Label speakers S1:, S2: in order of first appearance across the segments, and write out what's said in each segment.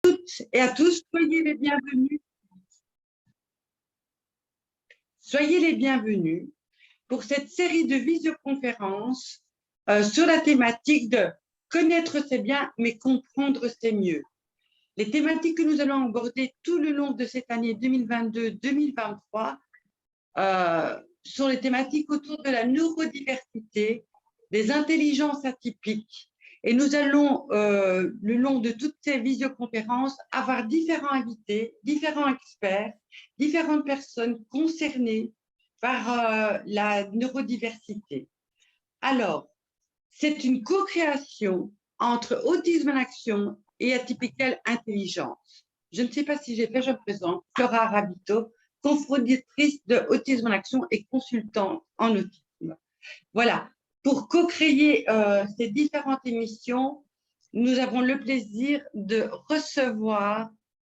S1: toutes et à tous, soyez les bienvenus. Soyez les bienvenus pour cette série de visioconférences sur la thématique de connaître c'est bien, mais comprendre c'est mieux. Les thématiques que nous allons aborder tout le long de cette année 2022-2023 sont les thématiques autour de la neurodiversité, des intelligences atypiques. Et nous allons, le long de toutes ces visioconférences, avoir différents invités, différents experts, différentes personnes concernées par la neurodiversité. Alors, c'est une co-création entre Autisme en Action et Atypical Intelligence. Je ne sais pas si j'ai fait, je me présente, Flora Rabito, cofondatrice de Autisme en Action et consultante en autisme. Voilà, pour co-créer ces différentes émissions, nous avons le plaisir de recevoir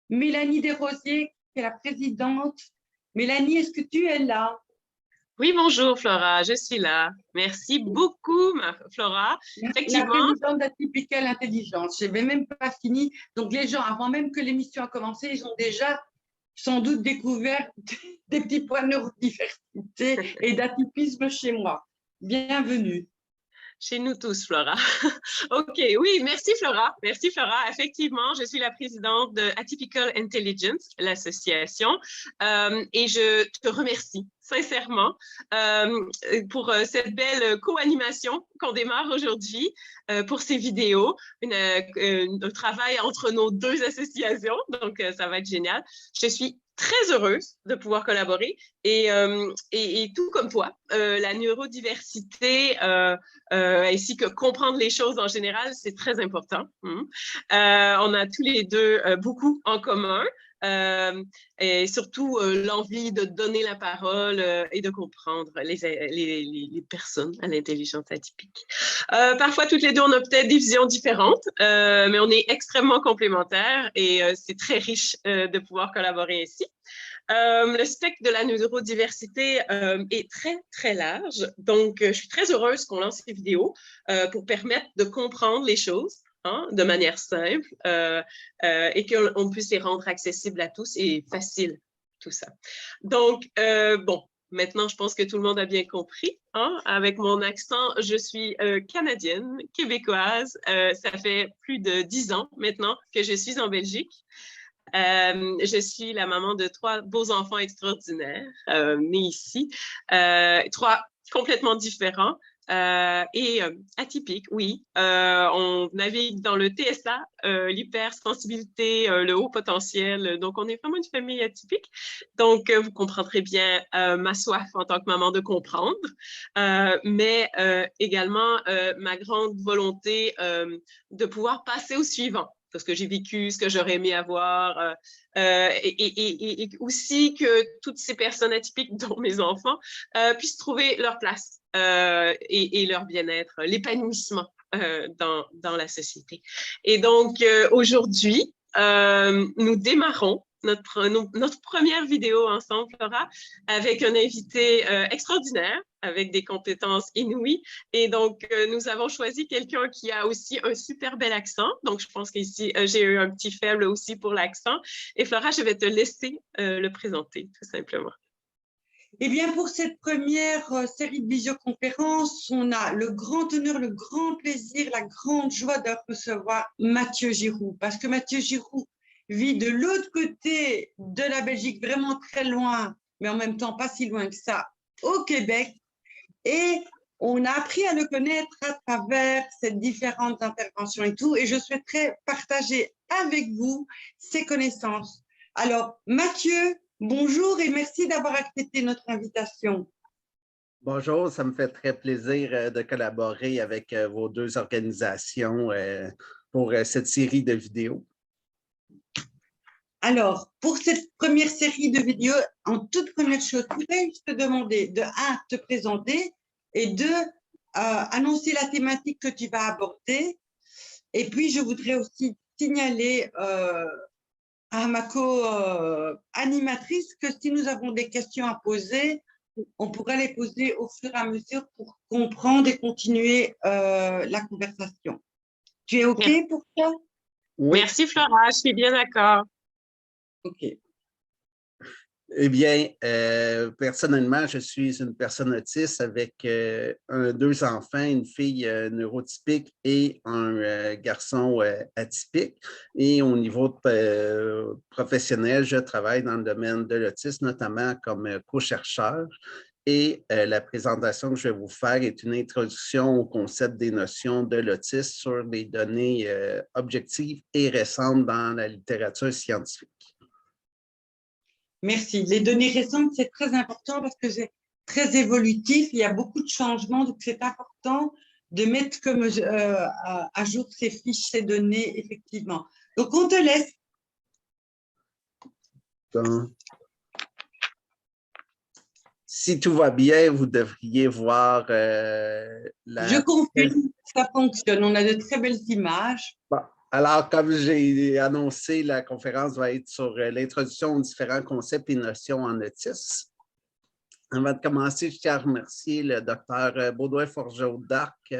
S1: Mélanie Desrosiers, qui est la présidente. Mélanie, est-ce que tu es là?
S2: Oui, bonjour Flora, je suis là. Merci beaucoup, Flora.
S1: Effectivement. La présidente d'Atypical Intelligence. Je n'avais même pas fini. Donc, les gens, avant même que l'émission a commencé, ils ont déjà sans doute découvert des petits points de neurodiversité et d'atypisme chez moi. Bienvenue.
S2: Chez nous tous, Flora. OK, oui, merci Flora. Merci Flora. Effectivement, je suis la présidente de Atypical Intelligence, l'association, et je te remercie sincèrement pour cette belle co-animation qu'on démarre aujourd'hui, pour ces vidéos, un travail entre nos deux associations, donc ça va être génial. Je suis très heureuse de pouvoir collaborer et tout comme toi, la neurodiversité ainsi que comprendre les choses en général, c'est très important. On a tous les deux beaucoup en commun. Et surtout l'envie de donner la parole et de comprendre les personnes à l'intelligence atypique. Parfois, toutes les deux, on a peut-être des visions différentes, mais on est extrêmement complémentaires et c'est très riche de pouvoir collaborer ainsi. Le spectre de la neurodiversité est très, très large. Donc, je suis très heureuse qu'on lance ces vidéos pour permettre de comprendre les choses de manière simple et qu'on puisse les rendre accessibles à tous et faciles, tout ça. Donc, bon, maintenant, je pense que tout le monde a bien compris. Avec mon accent, je suis canadienne, québécoise. Ça fait plus de 10 ans maintenant que je suis en Belgique. Je suis la maman de 3 beaux enfants extraordinaires nés ici, 3 complètement différents et atypiques, oui. On navigue dans le TSA, l'hypersensibilité, le haut potentiel, donc on est vraiment une famille atypique. Donc, vous comprendrez bien ma soif en tant que maman de comprendre, mais également ma grande volonté de pouvoir passer au suivant. Ce que j'ai vécu, ce que j'aurais aimé avoir, et aussi que toutes ces personnes atypiques, dont mes enfants, puissent trouver leur place et leur bien-être, l'épanouissement dans la société. Et donc, aujourd'hui, nous démarrons notre première vidéo ensemble, Flora, avec un invité extraordinaire, avec des compétences inouïes. Et donc, nous avons choisi quelqu'un qui a aussi un super bel accent. Donc, je pense qu'ici, j'ai eu un petit faible aussi pour l'accent. Et Flora, je vais te laisser le présenter, tout simplement.
S1: Eh bien, pour cette première série de visioconférences, on a le grand honneur, le grand plaisir, la grande joie de recevoir Mathieu Giroux. Parce que Mathieu Giroux vit de l'autre côté de la Belgique, vraiment très loin, mais en même temps pas si loin que ça, au Québec. Et on a appris à le connaître à travers ces différentes interventions et tout. Et je souhaiterais partager avec vous ces connaissances. Alors, Mathieu, bonjour et merci d'avoir accepté notre invitation.
S3: Bonjour, ça me fait très plaisir de collaborer avec vos deux organisations pour cette série de vidéos.
S1: Alors, pour cette première série de vidéos, en toute première chose, pourrais-je te demander de, un, te présenter et deux, annoncer la thématique que tu vas aborder. Et puis, je voudrais aussi signaler à ma co-animatrice que si nous avons des questions à poser, on pourrait les poser au fur et à mesure pour comprendre et continuer la conversation. Tu es OK pour ça?
S3: Oui,
S2: Merci, Flora, je suis bien d'accord.
S1: OK.
S3: eh bien, personnellement, je suis une personne autiste avec deux enfants, une fille neurotypique et un garçon atypique. Et au niveau professionnel, je travaille dans le domaine de l'autisme, notamment comme co-chercheur. Et la présentation que je vais vous faire est une introduction au concept des notions de l'autisme sur des données objectives et récentes dans la littérature scientifique.
S1: Merci. Les données récentes, c'est très important parce que c'est très évolutif. Il y a beaucoup de changements, donc c'est important de mettre comme à jour ces fiches, ces données, effectivement. Donc, on te laisse.
S3: Donc, si tout va bien, vous devriez voir
S1: Je
S3: la...
S1: confirme, ça fonctionne. On a de très belles images.
S3: Bon. Alors, comme j'ai annoncé, la conférence va être sur l'introduction aux différents concepts et notions en autisme. Avant de commencer, je tiens à remercier le docteur Baudouin Forgeau-Darc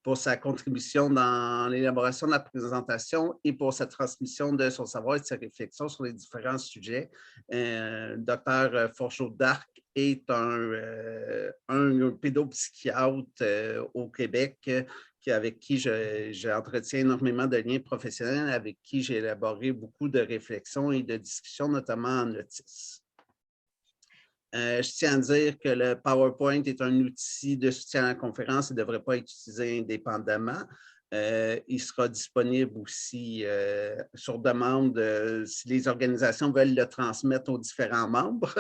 S3: pour sa contribution dans l'élaboration de la présentation et pour sa transmission de son savoir et de ses réflexions sur les différents sujets. Docteur Forgeau-Darc est un pédopsychiatre au Québec avec qui j'entretiens énormément de liens professionnels, avec qui j'ai élaboré beaucoup de réflexions et de discussions, notamment en autisme. Je tiens à dire que le PowerPoint est un outil de soutien à la conférence et ne devrait pas être utilisé indépendamment. Il sera disponible aussi sur demande si les organisations veulent le transmettre aux différents membres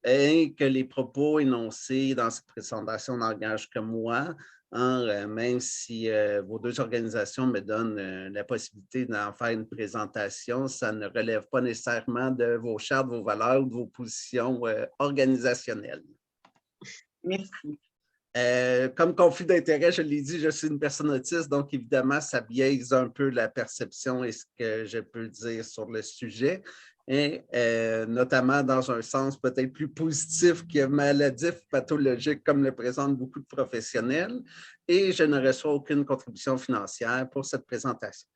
S3: et que les propos énoncés dans cette présentation n'engagent que moi. Même si vos deux organisations me donnent la possibilité d'en faire une présentation, ça ne relève pas nécessairement de vos chartes, vos valeurs ou de vos positions organisationnelles.
S1: Merci.
S3: Comme conflit d'intérêt, je l'ai dit, je suis une personne autiste, donc évidemment, ça biaise un peu la perception et ce que je peux dire sur le sujet, et notamment dans un sens peut-être plus positif que maladif, pathologique, comme le présentent beaucoup de professionnels, et je ne reçois aucune contribution financière pour cette présentation.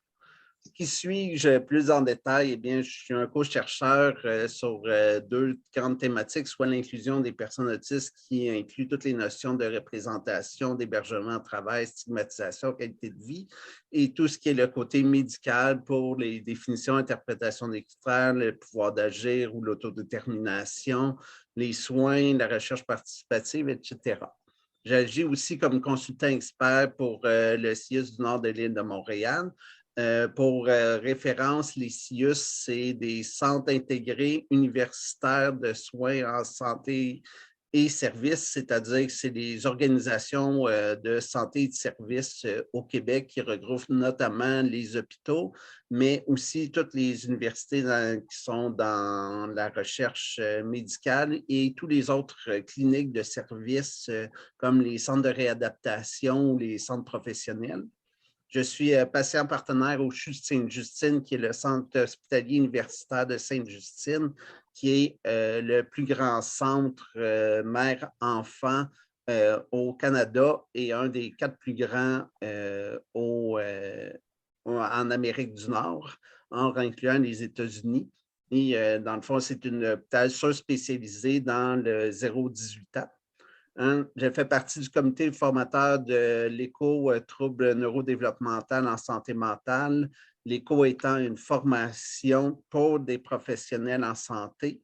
S3: Qui suis-je plus en détail? Eh bien, je suis un co-chercheur sur deux grandes thématiques, soit l'inclusion des personnes autistes qui inclut toutes les notions de représentation, d'hébergement, travail, stigmatisation, qualité de vie, et tout ce qui est le côté médical pour les définitions, interprétation des critères, le pouvoir d'agir ou l'autodétermination, les soins, la recherche participative, etc. J'agis aussi comme consultant expert pour le CIUS du nord de l'île de Montréal. Pour référence, les CIUS, c'est des centres intégrés universitaires de soins en santé et services, c'est-à-dire que c'est des organisations de santé et de services au Québec qui regroupent notamment les hôpitaux, mais aussi toutes les universités qui sont dans la recherche médicale et tous les autres cliniques de services comme les centres de réadaptation ou les centres professionnels. Je suis patient partenaire au CHU de Sainte-Justine, qui est le centre hospitalier universitaire de Sainte-Justine, qui est le plus grand centre mère-enfant au Canada et un des 4 plus grands en Amérique du Nord, en incluant les États-Unis. Et dans le fond, c'est une hôpital surspécialisé dans le 0-18 ans. J'ai fait partie du comité formateur de l'ECHO troubles neurodéveloppementaux en santé mentale. L'ECHO étant une formation pour des professionnels en santé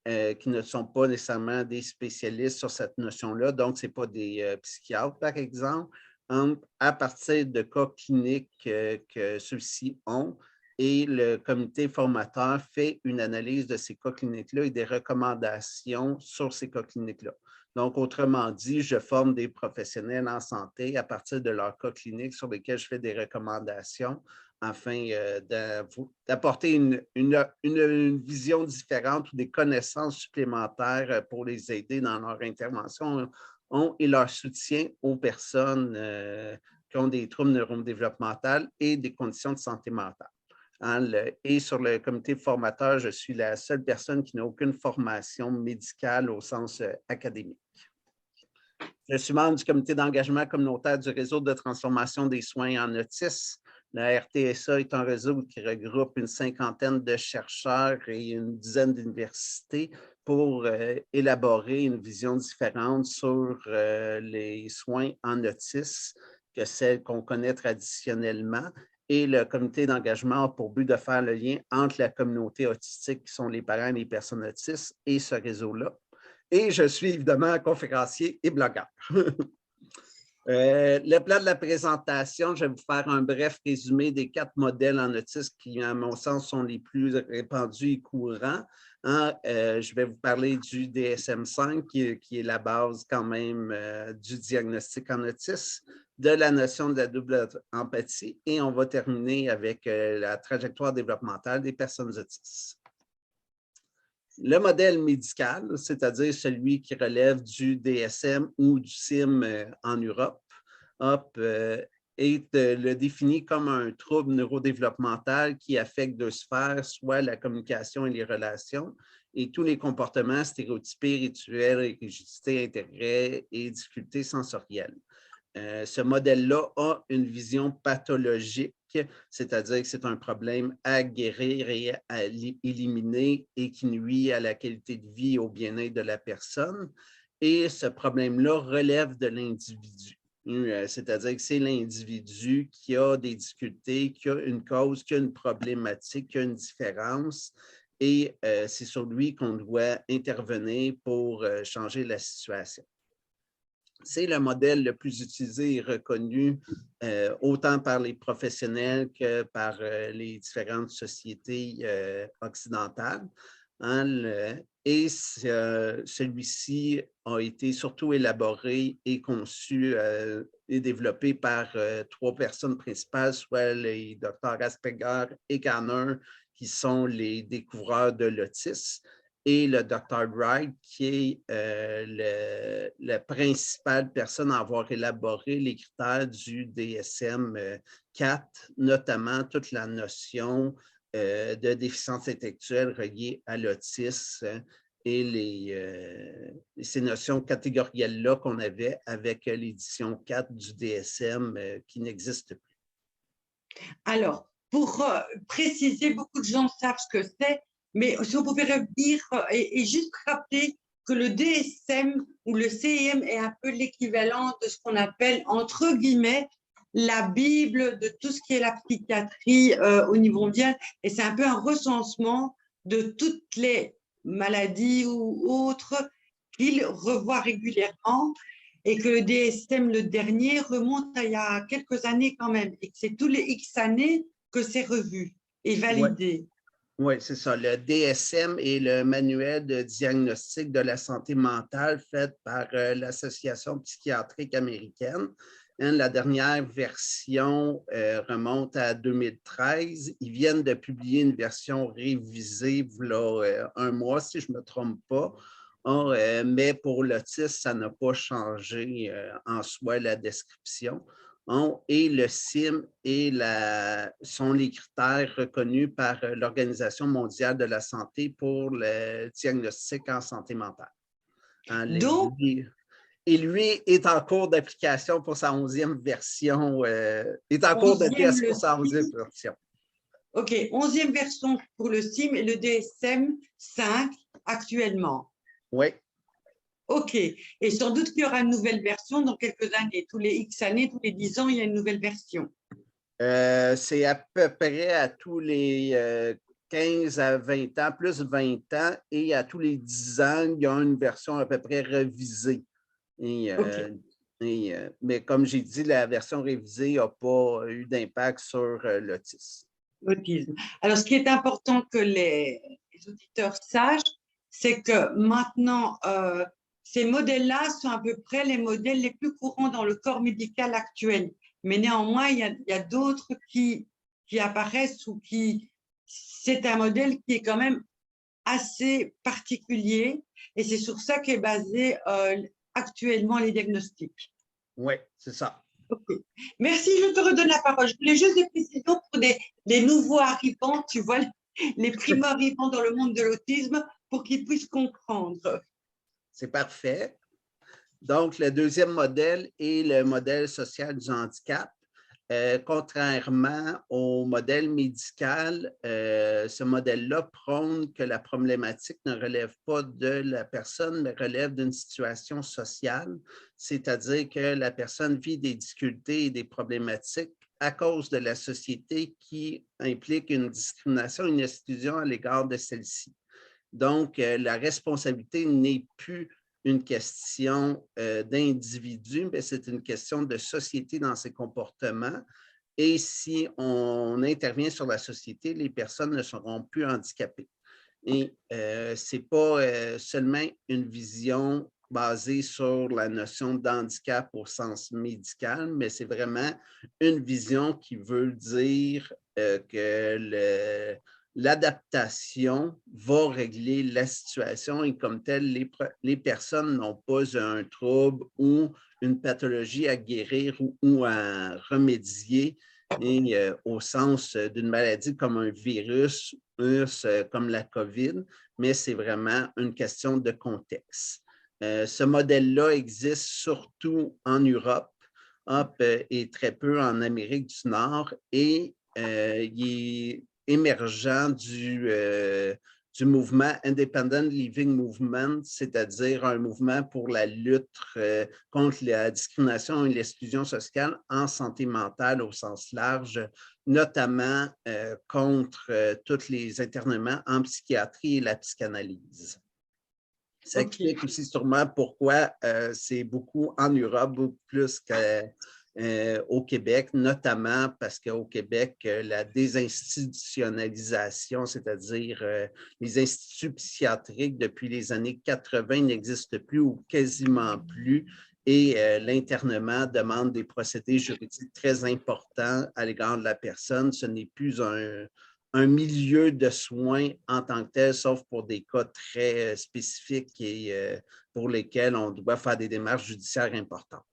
S3: qui ne sont pas nécessairement des spécialistes sur cette notion-là. Donc, ce n'est pas des psychiatres, par exemple, à partir de cas cliniques que ceux-ci ont. Et le comité formateur fait une analyse de ces cas cliniques-là et des recommandations sur ces cas cliniques-là. Donc, autrement dit, je forme des professionnels en santé à partir de leurs cas cliniques sur lesquels je fais des recommandations afin d'apporter une vision différente ou des connaissances supplémentaires pour les aider dans leur intervention et leur soutien aux personnes qui ont des troubles neurodéveloppementaux et des conditions de santé mentale. Et sur le comité formateur, je suis la seule personne qui n'a aucune formation médicale au sens académique. Je suis membre du comité d'engagement communautaire du réseau de transformation des soins en autisme. La RTSA est un réseau qui regroupe une cinquantaine de chercheurs et une dizaine d'universités pour élaborer une vision différente sur les soins en autisme que celle qu'on connaît traditionnellement. Et le comité d'engagement a pour but de faire le lien entre la communauté autistique, qui sont les parents et les personnes autistes, et ce réseau-là. Et je suis évidemment conférencier et blogueur. Le plan de la présentation, je vais vous faire un bref résumé des 4 modèles en autisme qui, à mon sens, sont les plus répandus et courants. Je vais vous parler du DSM-5, qui est la base quand même du diagnostic en autisme, de la notion de la double empathie, et on va terminer avec la trajectoire développementale des personnes autistes. Le modèle médical, c'est-à-dire celui qui relève du DSM ou du CIM en Europe, est le défini comme un trouble neurodéveloppemental qui affecte 2 sphères, soit la communication et les relations, et tous les comportements stéréotypés, rituels, rigidités, intérêts et difficultés sensorielles. Ce modèle-là a une vision pathologique, c'est-à-dire que c'est un problème à guérir et à éliminer et qui nuit à la qualité de vie et au bien-être de la personne. Et ce problème-là relève de l'individu. C'est-à-dire que c'est l'individu qui a des difficultés, qui a une cause, qui a une problématique, qui a une différence. Et c'est sur lui qu'on doit intervenir pour changer la situation. C'est le modèle le plus utilisé et reconnu autant par les professionnels que par les différentes sociétés occidentales. Et celui-ci a été surtout élaboré et conçu et développé par 3 personnes principales, soit les Dr. Asperger et Kanner, qui sont les découvreurs de l'autisme, et le Dr. Wright, qui est la principale personne à avoir élaboré les critères du DSM-4, notamment toute la notion de déficience intellectuelle reliée à l'autisme et ces notions catégorielles-là qu'on avait avec l'édition 4 du DSM qui n'existe plus.
S1: Alors, pour préciser, beaucoup de gens savent ce que c'est, mais si on pouvait revenir et juste rappeler que le DSM ou le CIM est un peu l'équivalent de ce qu'on appelle, entre guillemets, la Bible de tout ce qui est la psychiatrie au niveau mondial. Et c'est un peu un recensement de toutes les maladies ou autres qu'il revoit régulièrement. Et que le DSM, le dernier, remonte à il y a quelques années quand même. Et que c'est tous les X années que c'est revu et validé.
S3: Oui, c'est ça. Le DSM est le manuel de diagnostic de la santé mentale fait par l'Association psychiatrique américaine. La dernière version remonte à 2013. Ils viennent de publier une version révisée il y a 1 mois, si je ne me trompe pas. Mais pour l'autisme, ça n'a pas changé en soi la description. Et le CIM sont les critères reconnus par l'Organisation mondiale de la santé pour le diagnostic en santé mentale.
S1: Donc,
S3: et lui est en cours d'application pour sa 11e version, est en cours de test pour sa 11e version.
S1: OK, 11e version pour le CIM et le DSM-5 actuellement.
S3: Oui.
S1: OK. Et sans doute qu'il y aura une nouvelle version dans quelques années. Tous les X années, tous les 10 ans, il y a une nouvelle version.
S3: C'est à peu près à tous les 15 à 20 ans, plus 20 ans, et à tous les 10 ans, il y a une version à peu près révisée. Mais comme j'ai dit, la version révisée n'a pas eu d'impact sur l'autisme.
S1: Alors, ce qui est important que les auditeurs sachent, c'est que maintenant, ces modèles-là sont à peu près les modèles les plus courants dans le corps médical actuel. Mais néanmoins, il y a d'autres qui apparaissent ou qui… C'est un modèle qui est quand même assez particulier et c'est sur ça qu'est basé actuellement les diagnostics.
S3: Oui, c'est ça.
S1: Okay. Merci, je te redonne la parole. Je voulais juste des précisions pour des nouveaux arrivants, tu vois, les primo-arrivants dans le monde de l'autisme, pour qu'ils puissent comprendre.
S3: C'est parfait. Donc, le deuxième modèle est le modèle social du handicap. contrairement au modèle médical, ce modèle-là prône que la problématique ne relève pas de la personne, mais relève d'une situation sociale, c'est-à-dire que la personne vit des difficultés et des problématiques à cause de la société qui implique une discrimination, une exclusion à l'égard de celle-ci. Donc, la responsabilité n'est plus une question d'individu, mais c'est une question de société dans ses comportements. Et si on intervient sur la société, les personnes ne seront plus handicapées. Et ce n'est pas seulement une vision basée sur la notion d'handicap au sens médical, mais c'est vraiment une vision qui veut dire que l'adaptation va régler la situation et comme telle, les personnes n'ont pas un trouble ou une pathologie à guérir ou à remédier et, au sens d'une maladie comme un virus comme la COVID, mais c'est vraiment une question de contexte. Ce modèle-là existe surtout en Europe et très peu en Amérique du Nord et il est émergent du mouvement Independent Living Movement, c'est-à-dire un mouvement pour la lutte contre la discrimination et l'exclusion sociale en santé mentale au sens large, notamment contre tous les internements en psychiatrie et la psychanalyse. Ça explique aussi sûrement pourquoi c'est beaucoup en Europe, beaucoup plus qu'au Québec, notamment parce qu'au Québec, la désinstitutionnalisation, c'est-à-dire les instituts psychiatriques depuis les années 80 n'existent plus ou quasiment plus. Et l'internement demande des procédés juridiques très importants à l'égard de la personne. Ce n'est plus un milieu de soins en tant que tel, sauf pour des cas très spécifiques et pour lesquels on doit faire des démarches judiciaires importantes.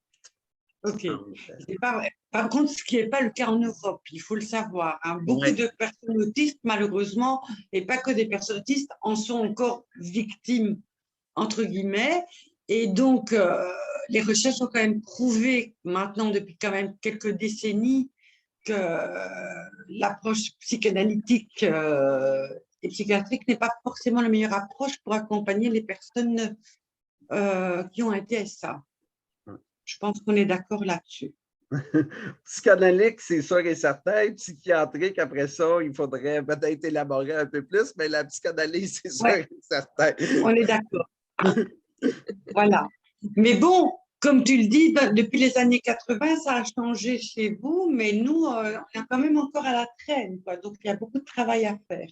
S1: OK. Par contre, ce qui n'est pas le cas en Europe, il faut le savoir. Hein. Beaucoup de personnes autistes, malheureusement, et pas que des personnes autistes, en sont encore victimes, entre guillemets. Et donc, les recherches ont quand même prouvé, maintenant, depuis quand même quelques décennies, que l'approche psychanalytique et psychiatrique n'est pas forcément la meilleure approche pour accompagner les personnes qui ont un TSA. Je pense qu'on est d'accord là-dessus.
S3: Psychanalytique, c'est sûr et certain. Psychiatrique, après ça, il faudrait peut-être élaborer un peu plus, mais la psychanalyse, c'est sûr et certain.
S1: On est d'accord. Voilà. Mais bon, comme tu le dis, depuis les années 80, ça a changé chez vous, mais nous, on est quand même encore à la traîne, quoi. Donc, il y a beaucoup de travail à faire.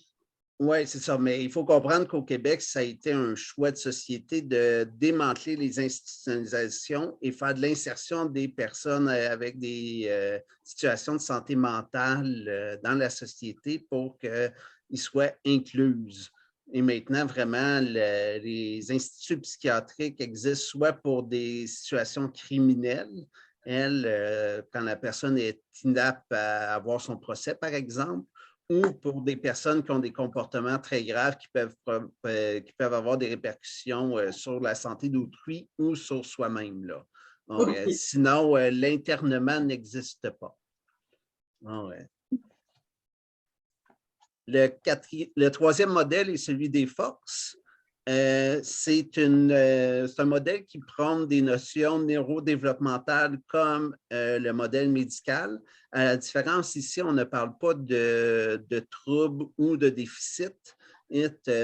S3: Oui, c'est ça, mais il faut comprendre qu'au Québec, ça a été un choix de société de démanteler les institutionnalisations et faire de l'insertion des personnes avec des situations de santé mentale dans la société pour qu'elles soient incluses. Et maintenant, vraiment, les instituts psychiatriques existent soit pour des situations criminelles, quand la personne est inapte à avoir son procès, par exemple, ou pour des personnes qui ont des comportements très graves qui peuvent avoir des répercussions sur la santé d'autrui ou sur soi-même. Sinon, l'internement n'existe pas. Le troisième modèle est celui des forces. C'est un modèle qui prend des notions neurodéveloppementales comme le modèle médical. À la différence, ici, on ne parle pas de troubles ou de déficit,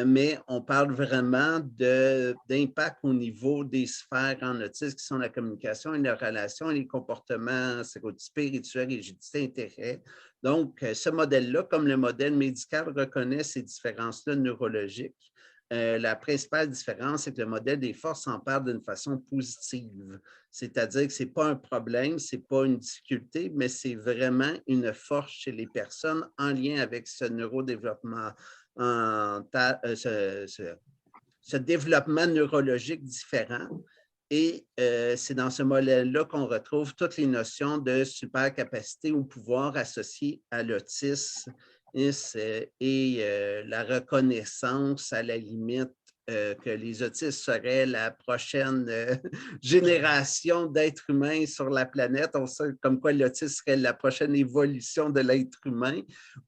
S3: mais on parle vraiment d'impact au niveau des sphères en autisme qui sont la communication et la relation et les comportements stéréotypés, rituels, rigidité, intérêt. Donc, ce modèle-là, comme le modèle médical, reconnaît ces différences-là neurologiques. La principale différence, c'est que le modèle des forces en parle d'une façon positive. C'est-à-dire que ce n'est pas un problème, ce n'est pas une difficulté, mais c'est vraiment une force chez les personnes en lien avec ce neurodéveloppement, ce développement neurologique différent. Et c'est dans ce modèle-là qu'on retrouve toutes les notions de supercapacité ou pouvoir associées à l'autisme et la reconnaissance à la limite que les autistes seraient la prochaine génération d'êtres humains sur la planète, on sait comme quoi l'autisme serait la prochaine évolution de l'être humain,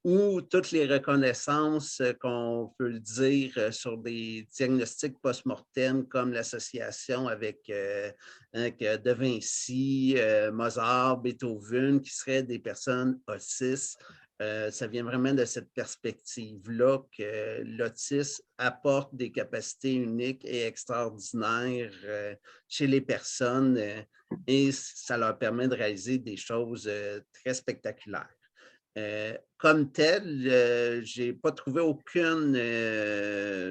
S3: ou toutes les reconnaissances qu'on peut dire sur des diagnostics post-mortem comme l'association avec De Vinci, Mozart, Beethoven, qui seraient des personnes autistes. Ça vient vraiment de cette perspective-là que l'autisme apporte des capacités uniques et extraordinaires chez les personnes et ça leur permet de réaliser des choses très spectaculaires. Comme tel, je n'ai pas trouvé aucune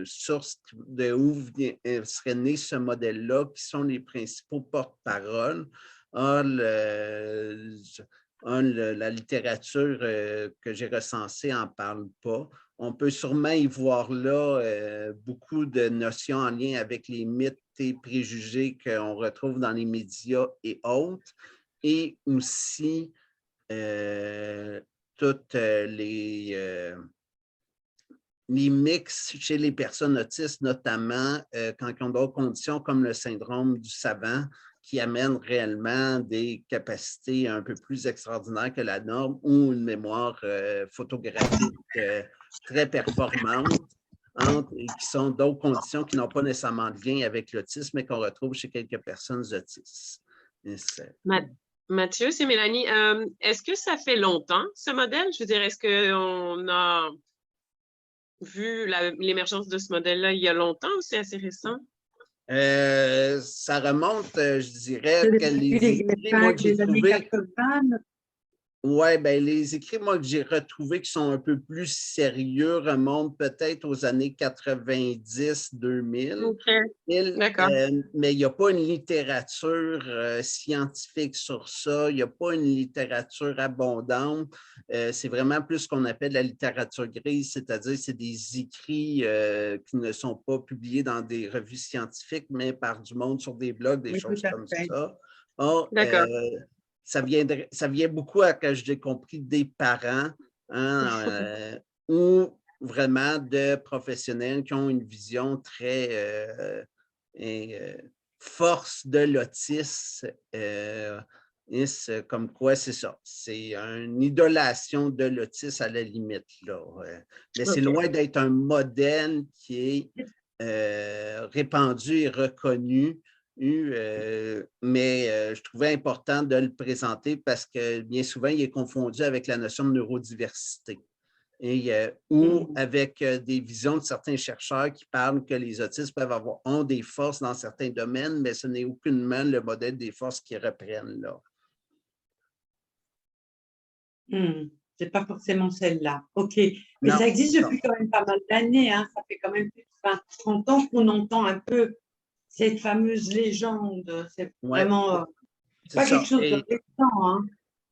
S3: source de où serait né ce modèle-là, qui sont les principaux porte-parole. La littérature que j'ai recensée n'en parle pas. On peut sûrement y voir là beaucoup de notions en lien avec les mythes et préjugés qu'on retrouve dans les médias et autres, et aussi toutes les mix chez les personnes autistes, notamment quand ils ont d'autres conditions comme le syndrome du savant, qui amène réellement des capacités un peu plus extraordinaires que la norme ou une mémoire photographique très performante, et qui sont d'autres conditions qui n'ont pas nécessairement de lien avec l'autisme, mais qu'on retrouve chez quelques personnes autistes.
S2: Mathieu, c'est Mélanie. Est-ce que ça fait longtemps, ce modèle? Je veux dire, est-ce qu'on a vu l'émergence de ce modèle-là il y a longtemps ou c'est assez récent?
S3: Ça remonte, je dirais, que les écrits, moi, que j'ai trouvés... Oui, bien, les écrits, moi, que j'ai retrouvés qui sont un peu plus sérieux remontent peut-être aux années 90-2000.
S2: OK. D'accord.
S3: Mais il n'y a pas une littérature scientifique sur ça, il n'y a pas une littérature abondante. C'est vraiment plus ce qu'on appelle la littérature grise, c'est-à-dire c'est des écrits qui ne sont pas publiés dans des revues scientifiques, mais par du monde sur des blogs, des choses comme ça.
S2: D'accord.
S3: Ça vient beaucoup à que j'ai compris des parents ou vraiment de professionnels qui ont une vision très force de l'autisme, comme quoi c'est ça. C'est une idolation de l'autisme à la limite. Là. Mais c'est loin d'être un modèle qui est répandu et reconnu. Mais je trouvais important de le présenter parce que bien souvent, il est confondu avec la notion de neurodiversité ou avec des visions de certains chercheurs qui parlent que les autistes ont des forces dans certains domaines, mais ce n'est aucunement le modèle des forces qu'ils reprennent là.
S1: C'est pas forcément celle-là. OK. Mais ça existe depuis quand même pas mal d'années. Hein. Ça fait quand même plus de 20-30 ans qu'on entend un peu cette fameuse légende. C'est vraiment pas quelque chose de récent. Hein.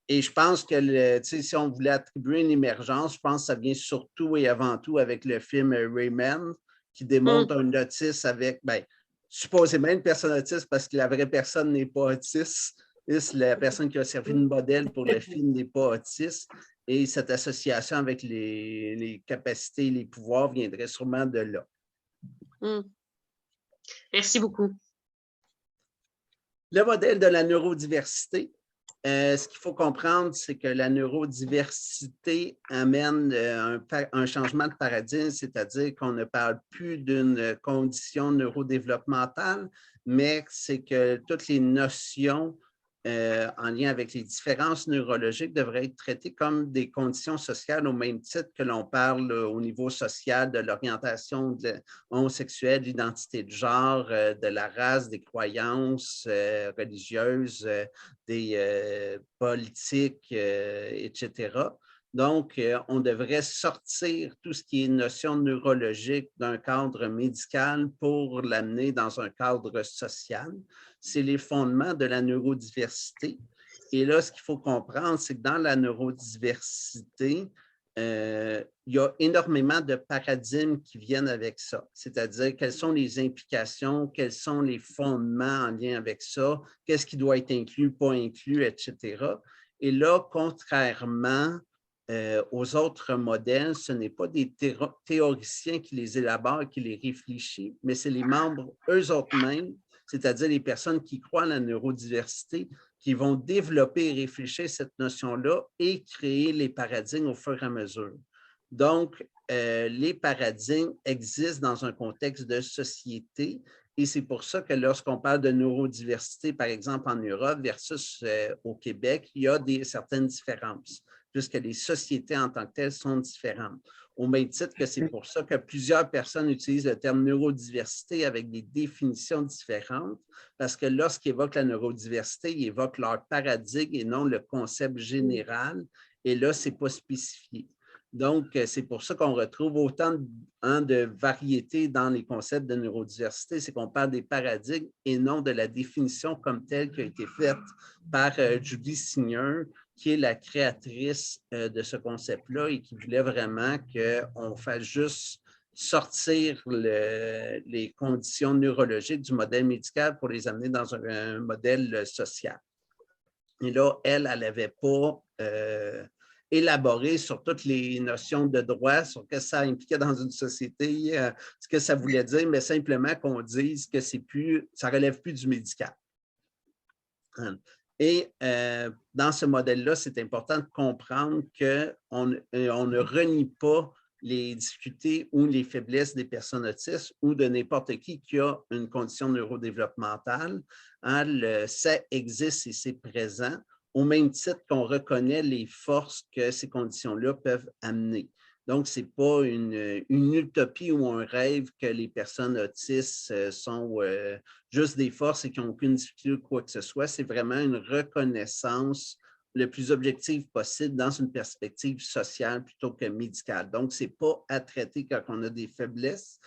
S3: Et je pense que si on voulait attribuer une émergence, je pense que ça vient surtout et avant tout avec le film Rayman, qui démontre un autiste avec, supposément une personne autiste parce que la vraie personne n'est pas autiste. La personne qui a servi de modèle pour le film n'est pas autiste. Et cette association avec les capacités et les pouvoirs viendrait sûrement de là.
S2: Merci beaucoup.
S3: Le modèle de la neurodiversité. Ce qu'il faut comprendre, c'est que la neurodiversité amène un changement de paradigme, c'est-à-dire qu'on ne parle plus d'une condition neurodéveloppementale, mais c'est que toutes les notions en lien avec les différences neurologiques devraient être traitées comme des conditions sociales au même titre que l'on parle au niveau social de l'orientation homosexuelle, de l'identité de genre, de la race, des croyances religieuses, des politiques, etc. Donc, on devrait sortir tout ce qui est notion neurologique d'un cadre médical pour l'amener dans un cadre social. C'est les fondements de la neurodiversité. Et là, ce qu'il faut comprendre, c'est que dans la neurodiversité, il y a énormément de paradigmes qui viennent avec ça. C'est-à-dire, quelles sont les implications, quels sont les fondements en lien avec ça, qu'est-ce qui doit être inclus, pas inclus, etc. Et là, contrairement aux autres modèles, ce n'est pas des théoriciens qui les élaborent, qui les réfléchissent, mais c'est les membres eux autres mêmes, c'est-à-dire les personnes qui croient à la neurodiversité, qui vont développer et réfléchir cette notion-là et créer les paradigmes au fur et à mesure. Donc, les paradigmes existent dans un contexte de société et c'est pour ça que lorsqu'on parle de neurodiversité, par exemple en Europe versus au Québec, il y a certaines différences, puisque les sociétés en tant que telles sont différentes. Au même titre que c'est pour ça que plusieurs personnes utilisent le terme neurodiversité avec des définitions différentes, parce que lorsqu'ils évoquent la neurodiversité, ils évoquent leur paradigme et non le concept général, et là, ce n'est pas spécifié. Donc, c'est pour ça qu'on retrouve autant de variétés dans les concepts de neurodiversité, c'est qu'on parle des paradigmes et non de la définition comme telle qui a été faite par Judy Singer, qui est la créatrice de ce concept-là et qui voulait vraiment qu'on fasse juste sortir les conditions neurologiques du modèle médical pour les amener dans un modèle social. Et là, elle n'avait pas élaboré sur toutes les notions de droit, sur ce que ça impliquait dans une société, ce que ça voulait dire, mais simplement qu'on dise que ça ne relève plus du médical. Et dans ce modèle-là, c'est important de comprendre qu'on ne renie pas les difficultés ou les faiblesses des personnes autistes ou de n'importe qui a une condition neurodéveloppementale. Ça existe et c'est présent, au même titre qu'on reconnaît les forces que ces conditions-là peuvent amener. Donc, ce n'est pas une utopie ou un rêve que les personnes autistes sont juste des forces et qui n'ont aucune difficulté ou quoi que ce soit. C'est vraiment une reconnaissance le plus objective possible dans une perspective sociale plutôt que médicale. Donc, ce n'est pas à traiter quand on a des faiblesses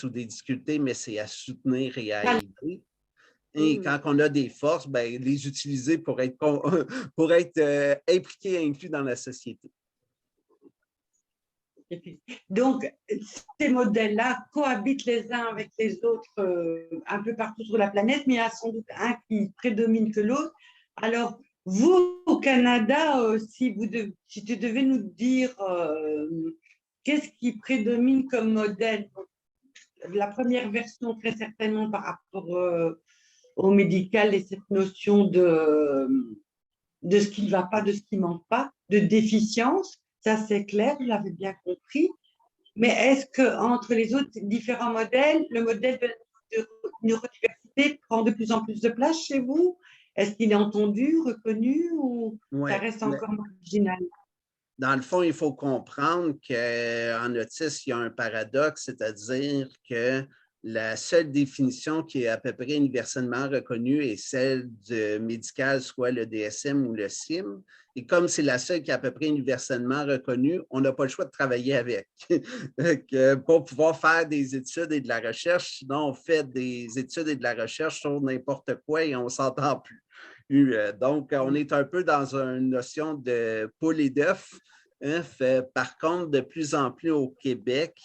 S3: ou des difficultés, mais c'est à soutenir et à aider. Et quand on a des forces, ben, les utiliser pour être impliqués et inclus dans la société.
S1: Donc, ces modèles-là cohabitent les uns avec les autres un peu partout sur la planète, mais il y a sans doute un qui prédomine que l'autre. Alors, vous, au Canada, si tu devais nous dire qu'est-ce qui prédomine comme modèle, la première version, très certainement par rapport au médical et cette notion de ce qui ne va pas, de ce qui ne manque pas, de déficience. Ça, c'est clair, je l'avais bien compris. Mais est-ce qu'entre les autres différents modèles, le modèle de neurodiversité prend de plus en plus de place chez vous? Est-ce qu'il est entendu, reconnu ou ça reste encore marginal?
S3: Dans le fond, il faut comprendre qu'en autisme, il y a un paradoxe, c'est-à-dire que la seule définition qui est à peu près universellement reconnue est celle de médicale, soit le DSM ou le CIM. Et comme c'est la seule qui est à peu près universellement reconnue, on n'a pas le choix de travailler avec pour pouvoir faire des études et de la recherche. Sinon, on fait des études et de la recherche sur n'importe quoi et on ne s'entend plus. Donc, on est un peu dans une notion de poule et d'œuf. Par contre, de plus en plus au Québec,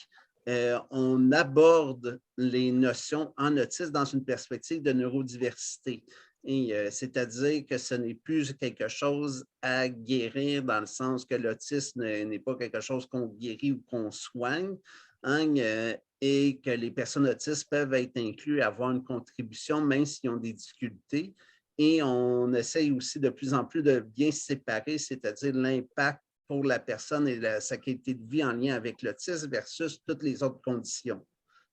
S3: on aborde les notions en autisme dans une perspective de neurodiversité. C'est-à-dire que ce n'est plus quelque chose à guérir dans le sens que l'autisme n'est pas quelque chose qu'on guérit ou qu'on soigne, et que les personnes autistes peuvent être incluses, avoir une contribution, même s'ils ont des difficultés. Et on essaye aussi de plus en plus de bien séparer, c'est-à-dire l'impact pour la personne et sa qualité de vie en lien avec l'autisme versus toutes les autres conditions.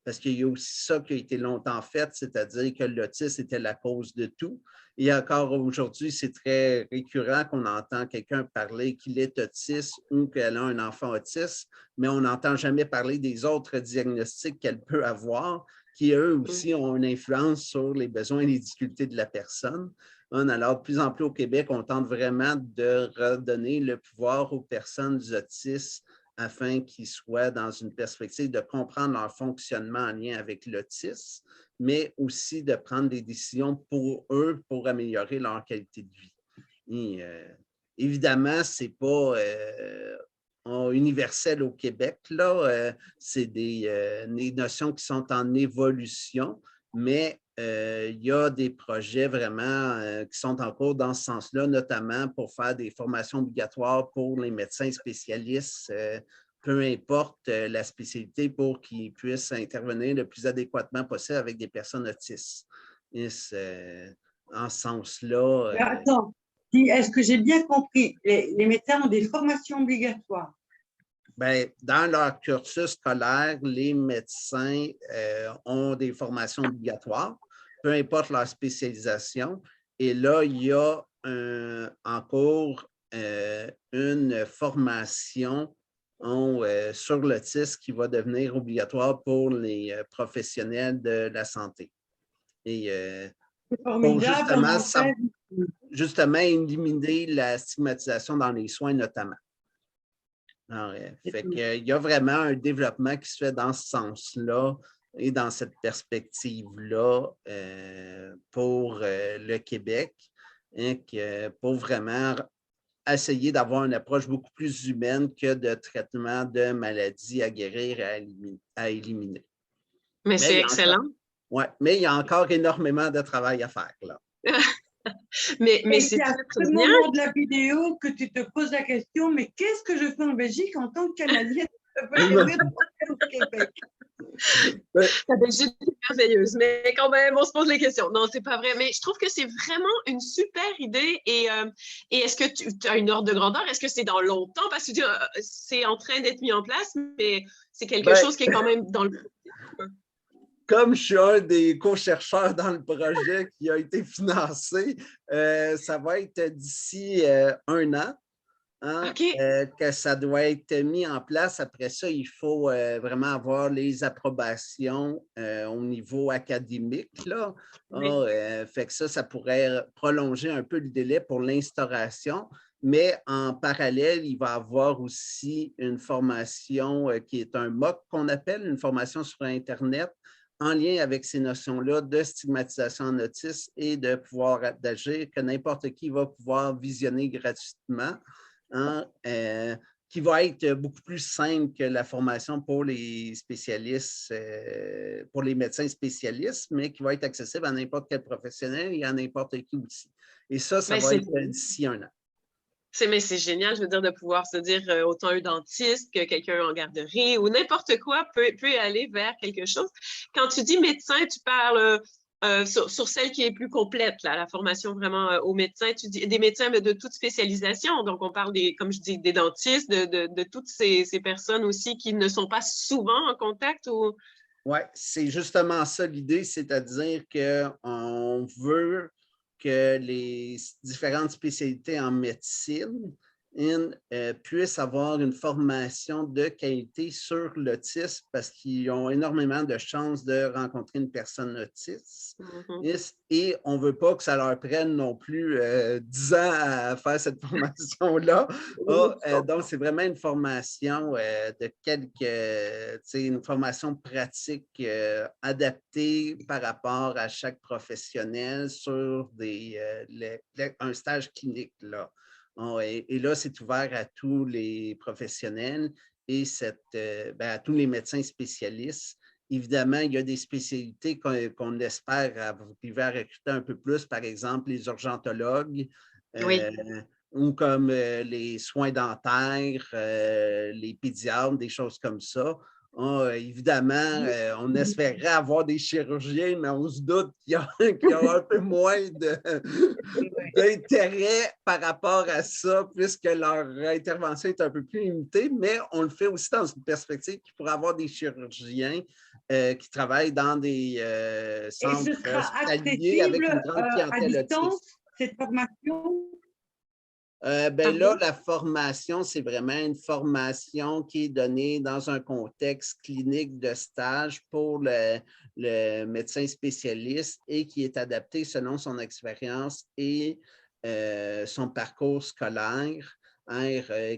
S3: Parce qu'il y a aussi ça qui a été longtemps fait, c'est-à-dire que l'autisme était la cause de tout. Et encore aujourd'hui, c'est très récurrent qu'on entend quelqu'un parler qu'il est autiste ou qu'elle a un enfant autiste, mais on n'entend jamais parler des autres diagnostics qu'elle peut avoir, qui eux aussi ont une influence sur les besoins et les difficultés de la personne. Alors, de plus en plus au Québec, on tente vraiment de redonner le pouvoir aux personnes autistes afin qu'ils soient dans une perspective de comprendre leur fonctionnement en lien avec l'autisme, mais aussi de prendre des décisions pour eux pour améliorer leur qualité de vie. Et, évidemment, ce n'est pas universel au Québec, là. C'est des notions qui sont en évolution, mais il y a des projets vraiment qui sont en cours dans ce sens-là, notamment pour faire des formations obligatoires pour les médecins spécialistes, peu importe la spécialité, pour qu'ils puissent intervenir le plus adéquatement possible avec des personnes autistes. Et en ce sens-là…
S1: Attends, est-ce que j'ai bien compris? Les médecins ont des formations obligatoires?
S3: Bien, dans leur cursus scolaire, les médecins ont des formations obligatoires, peu importe leur spécialisation. Et là, il y a en cours une formation sur l'autisme qui va devenir obligatoire pour les professionnels de la santé. Et pour justement éliminer la stigmatisation dans les soins notamment. Alors, il y a vraiment un développement qui se fait dans ce sens-là et dans cette perspective-là pour le Québec, hein, pour vraiment essayer d'avoir une approche beaucoup plus humaine que de traitement de maladies à guérir et à éliminer.
S2: Mais c'est excellent.
S3: Oui, mais il y a encore énormément de travail à faire, là.
S2: mais c'est
S1: à ce moment de la vidéo que tu te poses la question, mais qu'est-ce que je fais en Belgique en tant que Canadienne au Québec?
S2: La Belgique est merveilleuse, mais quand même, on se pose les questions. Non, c'est pas vrai, mais je trouve que c'est vraiment une super idée. Et est-ce que tu as une ordre de grandeur? Est-ce que c'est dans longtemps? Parce que c'est en train d'être mis en place, mais c'est quelque chose qui est quand même dans le…
S3: Comme je suis un des co-chercheurs dans le projet qui a été financé, ça va être d'ici 1 an, hein, que ça doit être mis en place. Après ça, il faut vraiment avoir les approbations au niveau académique, là.
S2: Oui.
S3: Fait que ça pourrait prolonger un peu le délai pour l'instauration. Mais en parallèle, il va y avoir aussi une formation qui est un MOOC qu'on appelle, une formation sur Internet, en lien avec ces notions-là de stigmatisation en autisme et de pouvoir d'agir, que n'importe qui va pouvoir visionner gratuitement, hein, qui va être beaucoup plus simple que la formation pour les spécialistes, pour les médecins spécialistes, mais qui va être accessible à n'importe quel professionnel et à n'importe qui aussi. Et ça va être d'ici 1 an.
S2: Mais c'est génial, je veux dire, de pouvoir se dire autant un dentiste que quelqu'un en garderie ou n'importe quoi peut aller vers quelque chose. Quand tu dis médecin, tu parles sur celle qui est plus complète, là, la formation vraiment aux médecins. Tu dis des médecins de toute spécialisation. Donc, on parle comme je dis, des dentistes, de toutes ces personnes aussi qui ne sont pas souvent en contact ou…
S3: Oui, c'est justement ça l'idée, c'est-à-dire qu'on veut que les différentes spécialités en médecine puissent avoir une formation de qualité sur l'autisme parce qu'ils ont énormément de chances de rencontrer une personne autiste. Et on ne veut pas que ça leur prenne non plus 10 ans à faire cette formation-là. Donc, c'est vraiment une formation une formation pratique adaptée par rapport à chaque professionnel sur un stage clinique, là. Et là, c'est ouvert à tous les professionnels et à tous les médecins spécialistes. Évidemment, il y a des spécialités qu'on espère arriver à recruter un peu plus, par exemple les urgentologues, ou comme les soins dentaires, les pédiatres, des choses comme ça. Évidemment, on espérait avoir des chirurgiens, mais on se doute qu'il y a un peu moins d'intérêt par rapport à ça, puisque leur intervention est un peu plus limitée, mais on le fait aussi dans une perspective qu'il pourrait avoir des chirurgiens qui travaillent dans des centres hospitaliers avec une grande clientèle autiste.
S1: Cette formation?
S3: Là, la formation, c'est vraiment une formation qui est donnée dans un contexte clinique de stage pour le médecin spécialiste et qui est adaptée selon son expérience et son parcours scolaire,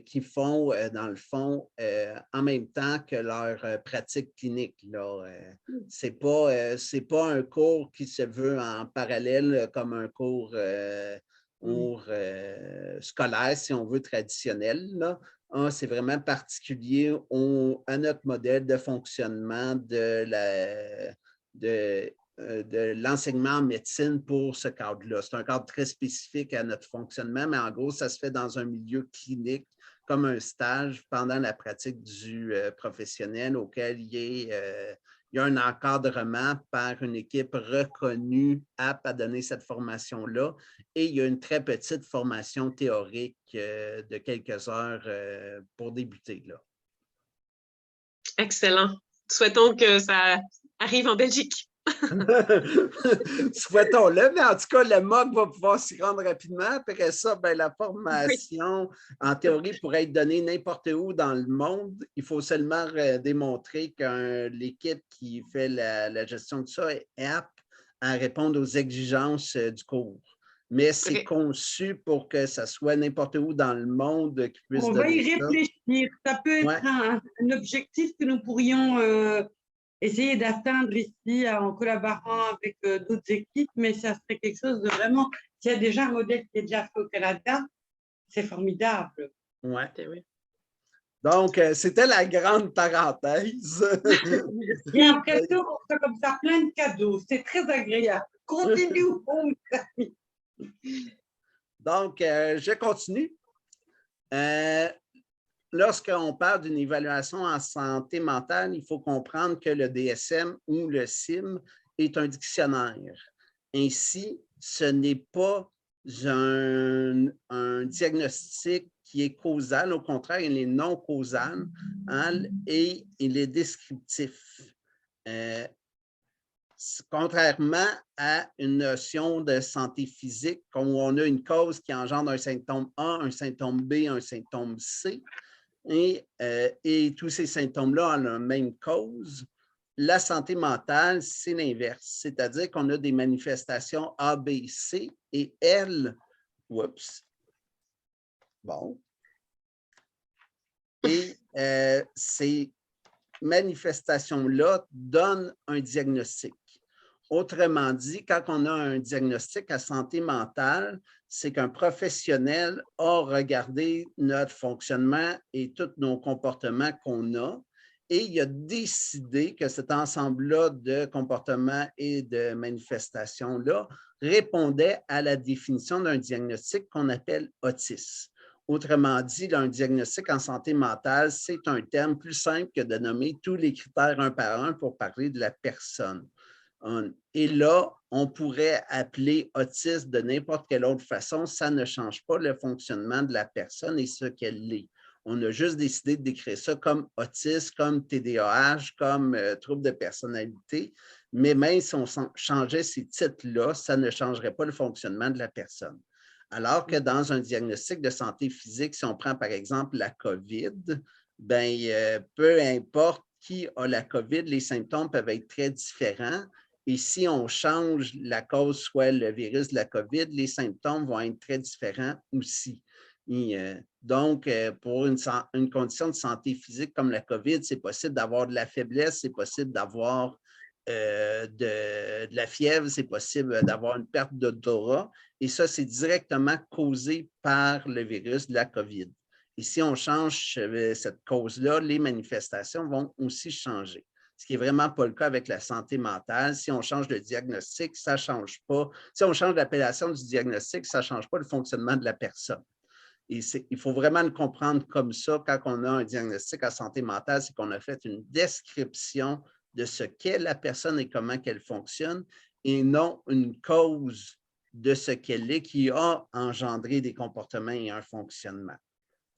S3: qui font, dans le fond, en même temps que leur pratique clinique. Ce n'est pas un cours qui se veut en parallèle comme un cours scolaire, si on veut, traditionnel. C'est vraiment particulier à notre modèle de fonctionnement de de l'enseignement en médecine pour ce cadre-là. C'est un cadre très spécifique à notre fonctionnement, mais en gros, ça se fait dans un milieu clinique, comme un stage pendant la pratique du professionnel auquel il y a un encadrement par une équipe reconnue apte à donner cette formation-là. Et il y a une très petite formation théorique de quelques heures pour débuter, là.
S2: Excellent. Souhaitons que ça arrive en Belgique.
S3: Souhaitons-le, mais en tout cas, le MOOC va pouvoir s'y rendre rapidement. Après ça, ben, la formation, en théorie, pourrait être donnée n'importe où dans le monde. Il faut seulement démontrer que l'équipe qui fait la gestion de ça est apte à répondre aux exigences du cours. Mais c'est conçu pour que ça soit n'importe où dans le monde qui puisse donner ça.
S1: On va y réfléchir. Ça peut être un objectif que nous pourrions essayer d'atteindre ici en collaborant avec d'autres équipes, mais ça serait quelque chose de vraiment… S'il y a déjà un modèle qui est déjà fait au Canada, c'est formidable.
S3: Ouais. Donc, c'était la grande parenthèse.
S1: J'ai l'impression qu'on fait comme ça plein de cadeaux. C'est très agréable. Continuons, mes amis.
S3: Donc, je continue. Lorsqu'on parle d'une évaluation en santé mentale, il faut comprendre que le DSM ou le CIM est un dictionnaire. Ainsi, ce n'est pas un diagnostic qui est causal. Au contraire, il est non causal et il est descriptif. Contrairement à une notion de santé physique, où on a une cause qui engendre un symptôme A, un symptôme B, un symptôme C, et tous ces symptômes-là ont la même cause, la santé mentale, c'est l'inverse. C'est-à-dire qu'on a des manifestations A, B, C, et elles, et ces manifestations-là donnent un diagnostic. Autrement dit, quand on a un diagnostic à santé mentale, c'est qu'un professionnel a regardé notre fonctionnement et tous nos comportements qu'on a et il a décidé que cet ensemble-là de comportements et de manifestations-là répondait à la définition d'un diagnostic qu'on appelle autisme. Autrement dit, un diagnostic en santé mentale, c'est un terme plus simple que de nommer tous les critères un par un pour parler de la personne. Et là, on pourrait appeler autisme de n'importe quelle autre façon, ça ne change pas le fonctionnement de la personne et ce qu'elle est. On a juste décidé de décrire ça comme autisme, comme TDAH, comme trouble de personnalité, mais même si on changeait ces titres-là, ça ne changerait pas le fonctionnement de la personne. Alors que dans un diagnostic de santé physique, si on prend par exemple la COVID, peu importe qui a la COVID, les symptômes peuvent être très différents. Et si on change la cause, soit le virus de la COVID, les symptômes vont être très différents aussi. Donc, pour une condition de santé physique comme la COVID, c'est possible d'avoir de la faiblesse, c'est possible d'avoir de la fièvre, c'est possible d'avoir une perte d'odorat. Et ça, c'est directement causé par le virus de la COVID. Et si on change cette cause-là, les manifestations vont aussi changer. Ce qui n'est vraiment pas le cas avec la santé mentale. Si on change de diagnostic, ça ne change pas. Si on change l'appellation du diagnostic, ça ne change pas le fonctionnement de la personne. Et il faut vraiment le comprendre comme ça quand on a un diagnostic en santé mentale, c'est qu'on a fait une description de ce qu'est la personne et comment qu'elle fonctionne et non une cause de ce qu'elle est qui a engendré des comportements et un fonctionnement.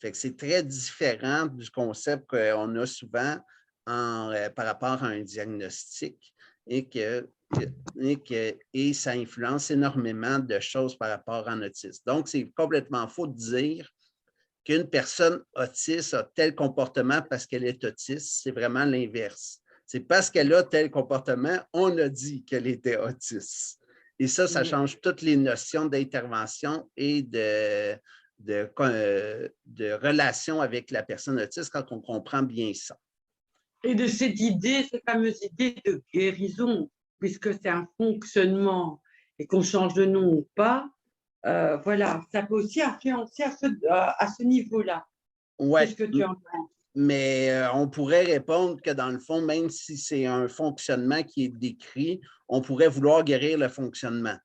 S3: Fait que c'est très différent du concept qu'on a souvent par rapport à un diagnostic et ça influence énormément de choses par rapport à un autisme. Donc, c'est complètement faux de dire qu'une personne autiste a tel comportement parce qu'elle est autiste. C'est vraiment l'inverse. C'est parce qu'elle a tel comportement, on a dit qu'elle était autiste. Et ça change toutes les notions d'intervention et de relation avec la personne autiste quand on comprend bien ça.
S1: Et de cette fameuse idée de guérison, puisque c'est un fonctionnement et qu'on change de nom ou pas, voilà, ça peut aussi influencer à ce niveau-là.
S3: Ouais.
S1: Qu'est-ce que tu en penses?
S3: Mais on pourrait répondre que dans le fond, même si c'est un fonctionnement qui est décrit, on pourrait vouloir guérir le fonctionnement.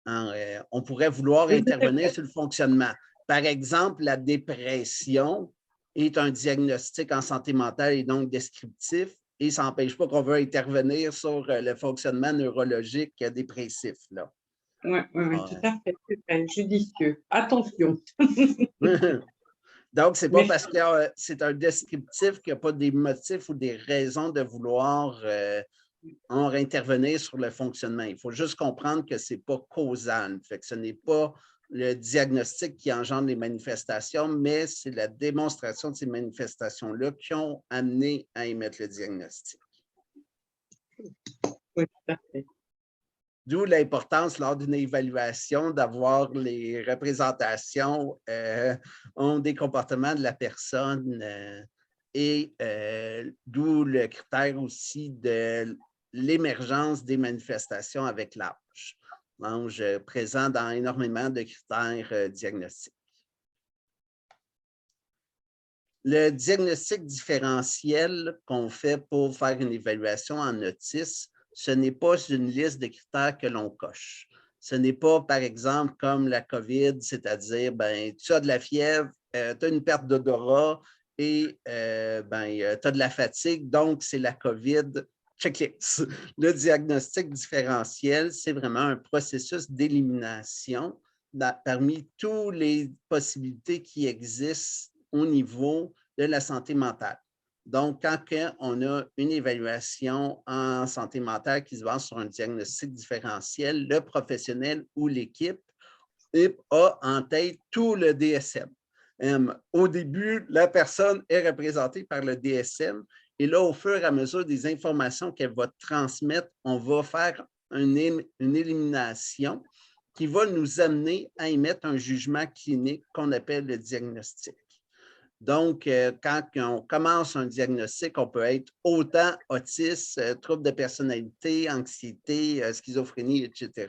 S3: Hein, on pourrait vouloir intervenir sur le fonctionnement. Par exemple, la dépression est un diagnostic en santé mentale et donc descriptif, et ça n'empêche pas qu'on veut intervenir sur le fonctionnement neurologique dépressif.
S1: Oui, tout à fait, c'est judicieux. Attention.
S3: Donc, ce n'est pas parce que c'est un descriptif qu'il n'y a pas des motifs ou des raisons de vouloir intervenir sur le fonctionnement. Il faut juste comprendre que ce n'est pas causal. Fait que ce n'est pas le diagnostic qui engendre les manifestations, mais c'est la démonstration de ces manifestations-là qui ont amené à émettre le diagnostic.
S1: Oui, tout à fait.
S3: D'où l'importance lors d'une évaluation d'avoir les représentations des comportements de la personne et d'où le critère aussi de l'émergence des manifestations avec l'âge. L'âge présent dans énormément de critères diagnostiques. Le diagnostic différentiel qu'on fait pour faire une évaluation en autisme, ce n'est pas une liste de critères que l'on coche. Ce n'est pas, par exemple, comme la COVID, c'est-à-dire, tu as de la fièvre, tu as une perte d'odorat et tu as de la fatigue, donc c'est la COVID, checklist. Le diagnostic différentiel, c'est vraiment un processus d'élimination parmi toutes les possibilités qui existent au niveau de la santé mentale. Donc, quand on a une évaluation en santé mentale qui se base sur un diagnostic différentiel, le professionnel ou l'équipe a en tête tout le DSM. Au début, la personne est représentée par le DSM et là, au fur et à mesure des informations qu'elle va transmettre, on va faire une élimination qui va nous amener à émettre un jugement clinique qu'on appelle le diagnostic. Donc, quand on commence un diagnostic, on peut être autant autiste, trouble de personnalité, anxiété, schizophrénie, etc.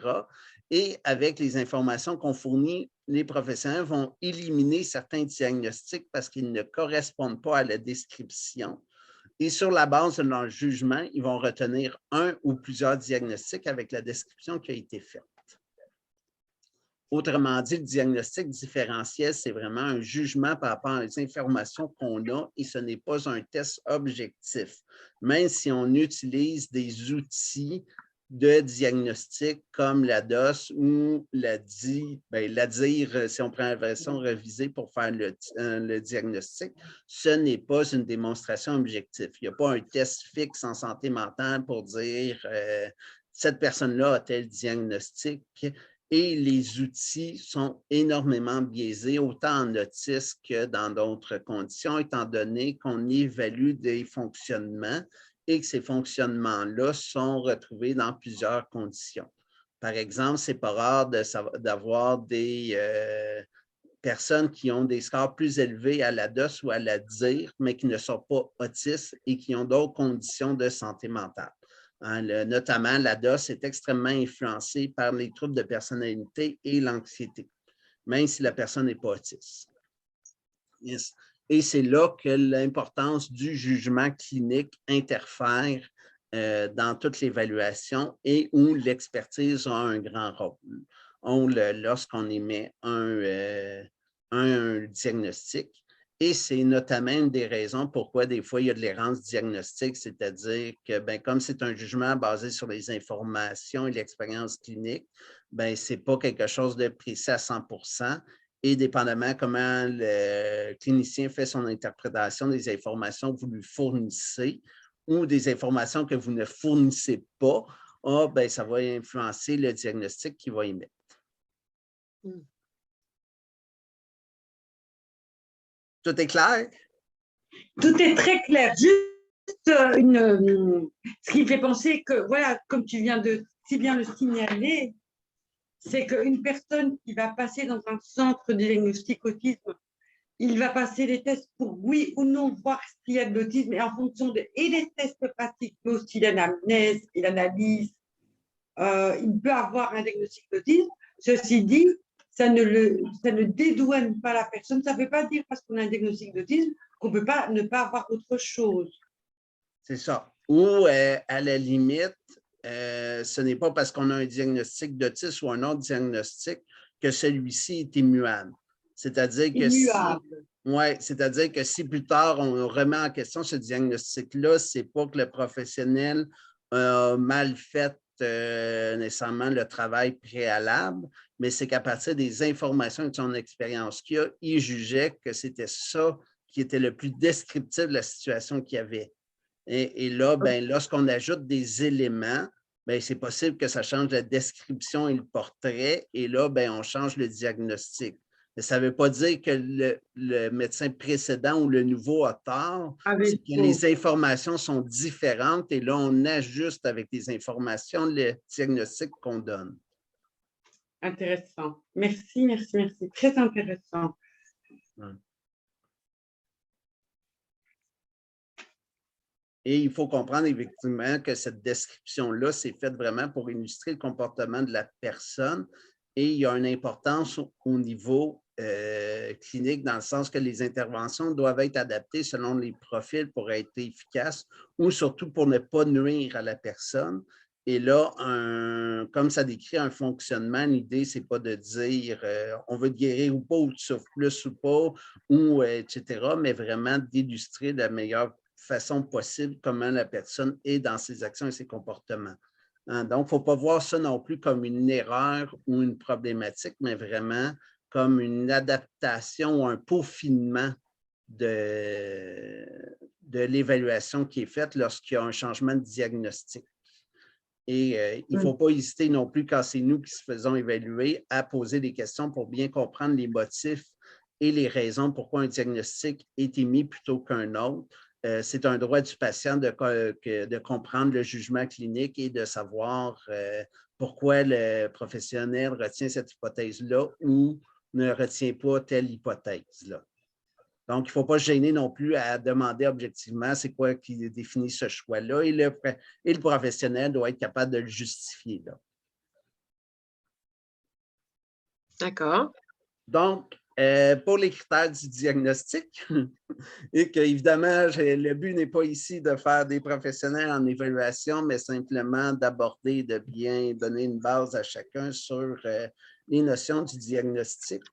S3: Et avec les informations qu'on fournit, les professionnels vont éliminer certains diagnostics parce qu'ils ne correspondent pas à la description. Et sur la base de leur jugement, ils vont retenir un ou plusieurs diagnostics avec la description qui a été faite. Autrement dit, le diagnostic différentiel, c'est vraiment un jugement par rapport aux informations qu'on a et ce n'est pas un test objectif. Même si on utilise des outils de diagnostic comme la DOS ou la DIR, si on prend la version révisée pour faire le diagnostic, ce n'est pas une démonstration objective. Il n'y a pas un test fixe en santé mentale pour dire cette personne-là a tel diagnostic. Et les outils sont énormément biaisés, autant en autisme que dans d'autres conditions, étant donné qu'on évalue des fonctionnements et que ces fonctionnements-là sont retrouvés dans plusieurs conditions. Par exemple, ce n'est pas rare d'avoir des personnes qui ont des scores plus élevés à la DOS ou à la DIR, mais qui ne sont pas autistes et qui ont d'autres conditions de santé mentale. Notamment, la DOS est extrêmement influencée par les troubles de personnalité et l'anxiété, même si la personne n'est pas autiste. Yes. Et c'est là que l'importance du jugement clinique interfère dans toute l'évaluation et où l'expertise a un grand rôle. Lorsqu'on émet un diagnostic. Et c'est notamment une des raisons pourquoi des fois il y a de l'errance diagnostique, c'est-à-dire que comme c'est un jugement basé sur les informations et l'expérience clinique, ce n'est pas quelque chose de précis à 100%. Et dépendamment comment le clinicien fait son interprétation des informations que vous lui fournissez ou des informations que vous ne fournissez pas, ça va influencer le diagnostic qu'il va émettre. Tout est clair?
S1: Tout est très clair. Juste ce qui me fait penser que, voilà, comme tu viens de si bien le signaler, c'est qu'une personne qui va passer dans un centre de diagnostic autisme, il va passer les tests pour oui ou non voir s'il y a de l'autisme et en fonction et les tests pratiques, mais aussi l'anamnèse et l'analyse, il peut avoir un diagnostic d'autisme. Ceci dit, ça ne dédouane pas la personne. Ça ne veut pas dire parce qu'on a un diagnostic d'autisme qu'on ne peut pas ne pas avoir autre chose.
S3: C'est ça. Ou à la limite, ce n'est pas parce qu'on a un diagnostic d'autisme ou un autre diagnostic que celui-ci est immuable. C'est-à-dire que si plus tard on remet en question ce diagnostic-là, ce n'est pas que le professionnel a mal fait nécessairement le travail préalable, mais c'est qu'à partir des informations et de son expérience qu'il a, il jugeait que c'était ça qui était le plus descriptif de la situation qu'il y avait. Et là, ben, lorsqu'on ajoute des éléments, ben, c'est possible que ça change la description et le portrait, et là, ben, on change le diagnostic. Mais ça ne veut pas dire que le médecin précédent ou le nouveau a tort, c'est que les informations sont différentes et là, on ajuste avec les informations le diagnostic qu'on donne.
S1: Intéressant. Merci, merci, merci. Très intéressant.
S3: Et il faut comprendre effectivement que cette description-là, c'est faite vraiment pour illustrer le comportement de la personne et il y a une importance au niveau clinique dans le sens que les interventions doivent être adaptées selon les profils pour être efficaces ou surtout pour ne pas nuire à la personne. Et là, comme ça décrit un fonctionnement, l'idée, ce n'est pas de dire on veut te guérir ou pas, ou tu souffres plus ou pas, ou etc., mais vraiment d'illustrer de la meilleure façon possible comment la personne est dans ses actions et ses comportements. Hein? Donc, il ne faut pas voir ça non plus comme une erreur ou une problématique, mais vraiment comme une adaptation ou un peaufinement de l'évaluation qui est faite lorsqu'il y a un changement de diagnostic. Et il ne faut pas hésiter non plus, quand c'est nous qui se faisons évaluer, à poser des questions pour bien comprendre les motifs et les raisons pourquoi un diagnostic est émis plutôt qu'un autre. C'est un droit du patient de comprendre le jugement clinique et de savoir pourquoi le professionnel retient cette hypothèse-là ou ne retient pas telle hypothèse-là. Donc, il ne faut pas se gêner non plus à demander objectivement c'est quoi qui définit ce choix-là et le professionnel doit être capable de le justifier.
S2: D'accord.
S3: Donc, pour les critères du diagnostic, et qu'évidemment, le but n'est pas ici de faire des professionnels en évaluation, mais simplement d'aborder, de bien donner une base à chacun sur les notions du diagnostic.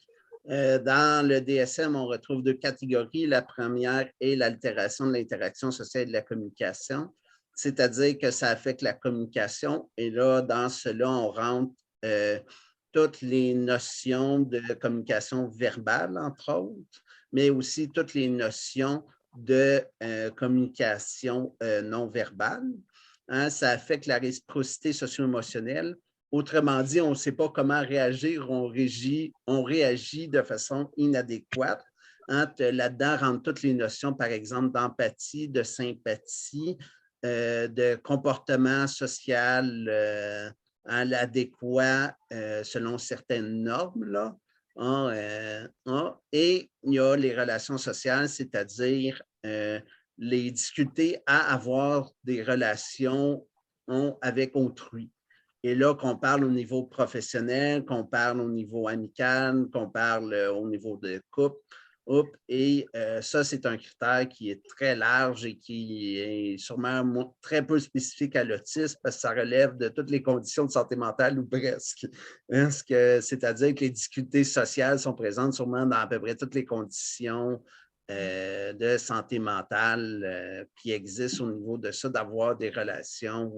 S3: Dans le DSM, on retrouve deux catégories. La première est l'altération de l'interaction sociale et de la communication, c'est-à-dire que ça affecte la communication. Et là, dans cela, on rentre toutes les notions de communication verbale, entre autres, mais aussi toutes les notions de communication non verbale. Hein, ça affecte la réciprocité socio-émotionnelle. Autrement dit, on ne sait pas comment réagir, on réagit de façon inadéquate. Hein, là-dedans rentrent toutes les notions, par exemple, d'empathie, de sympathie, de comportement social l'adéquat selon certaines normes. Là. Et il y a les relations sociales, c'est-à-dire les difficultés à avoir des relations avec autrui. Et là, qu'on parle au niveau professionnel, qu'on parle au niveau amical, qu'on parle au niveau de couple. Et ça, c'est un critère qui est très large et qui est sûrement très peu spécifique à l'autisme parce que ça relève de toutes les conditions de santé mentale ou presque. Hein, c'est-à-dire que les difficultés sociales sont présentes sûrement dans à peu près toutes les conditions de santé mentale qui existent au niveau de ça, d'avoir des relations.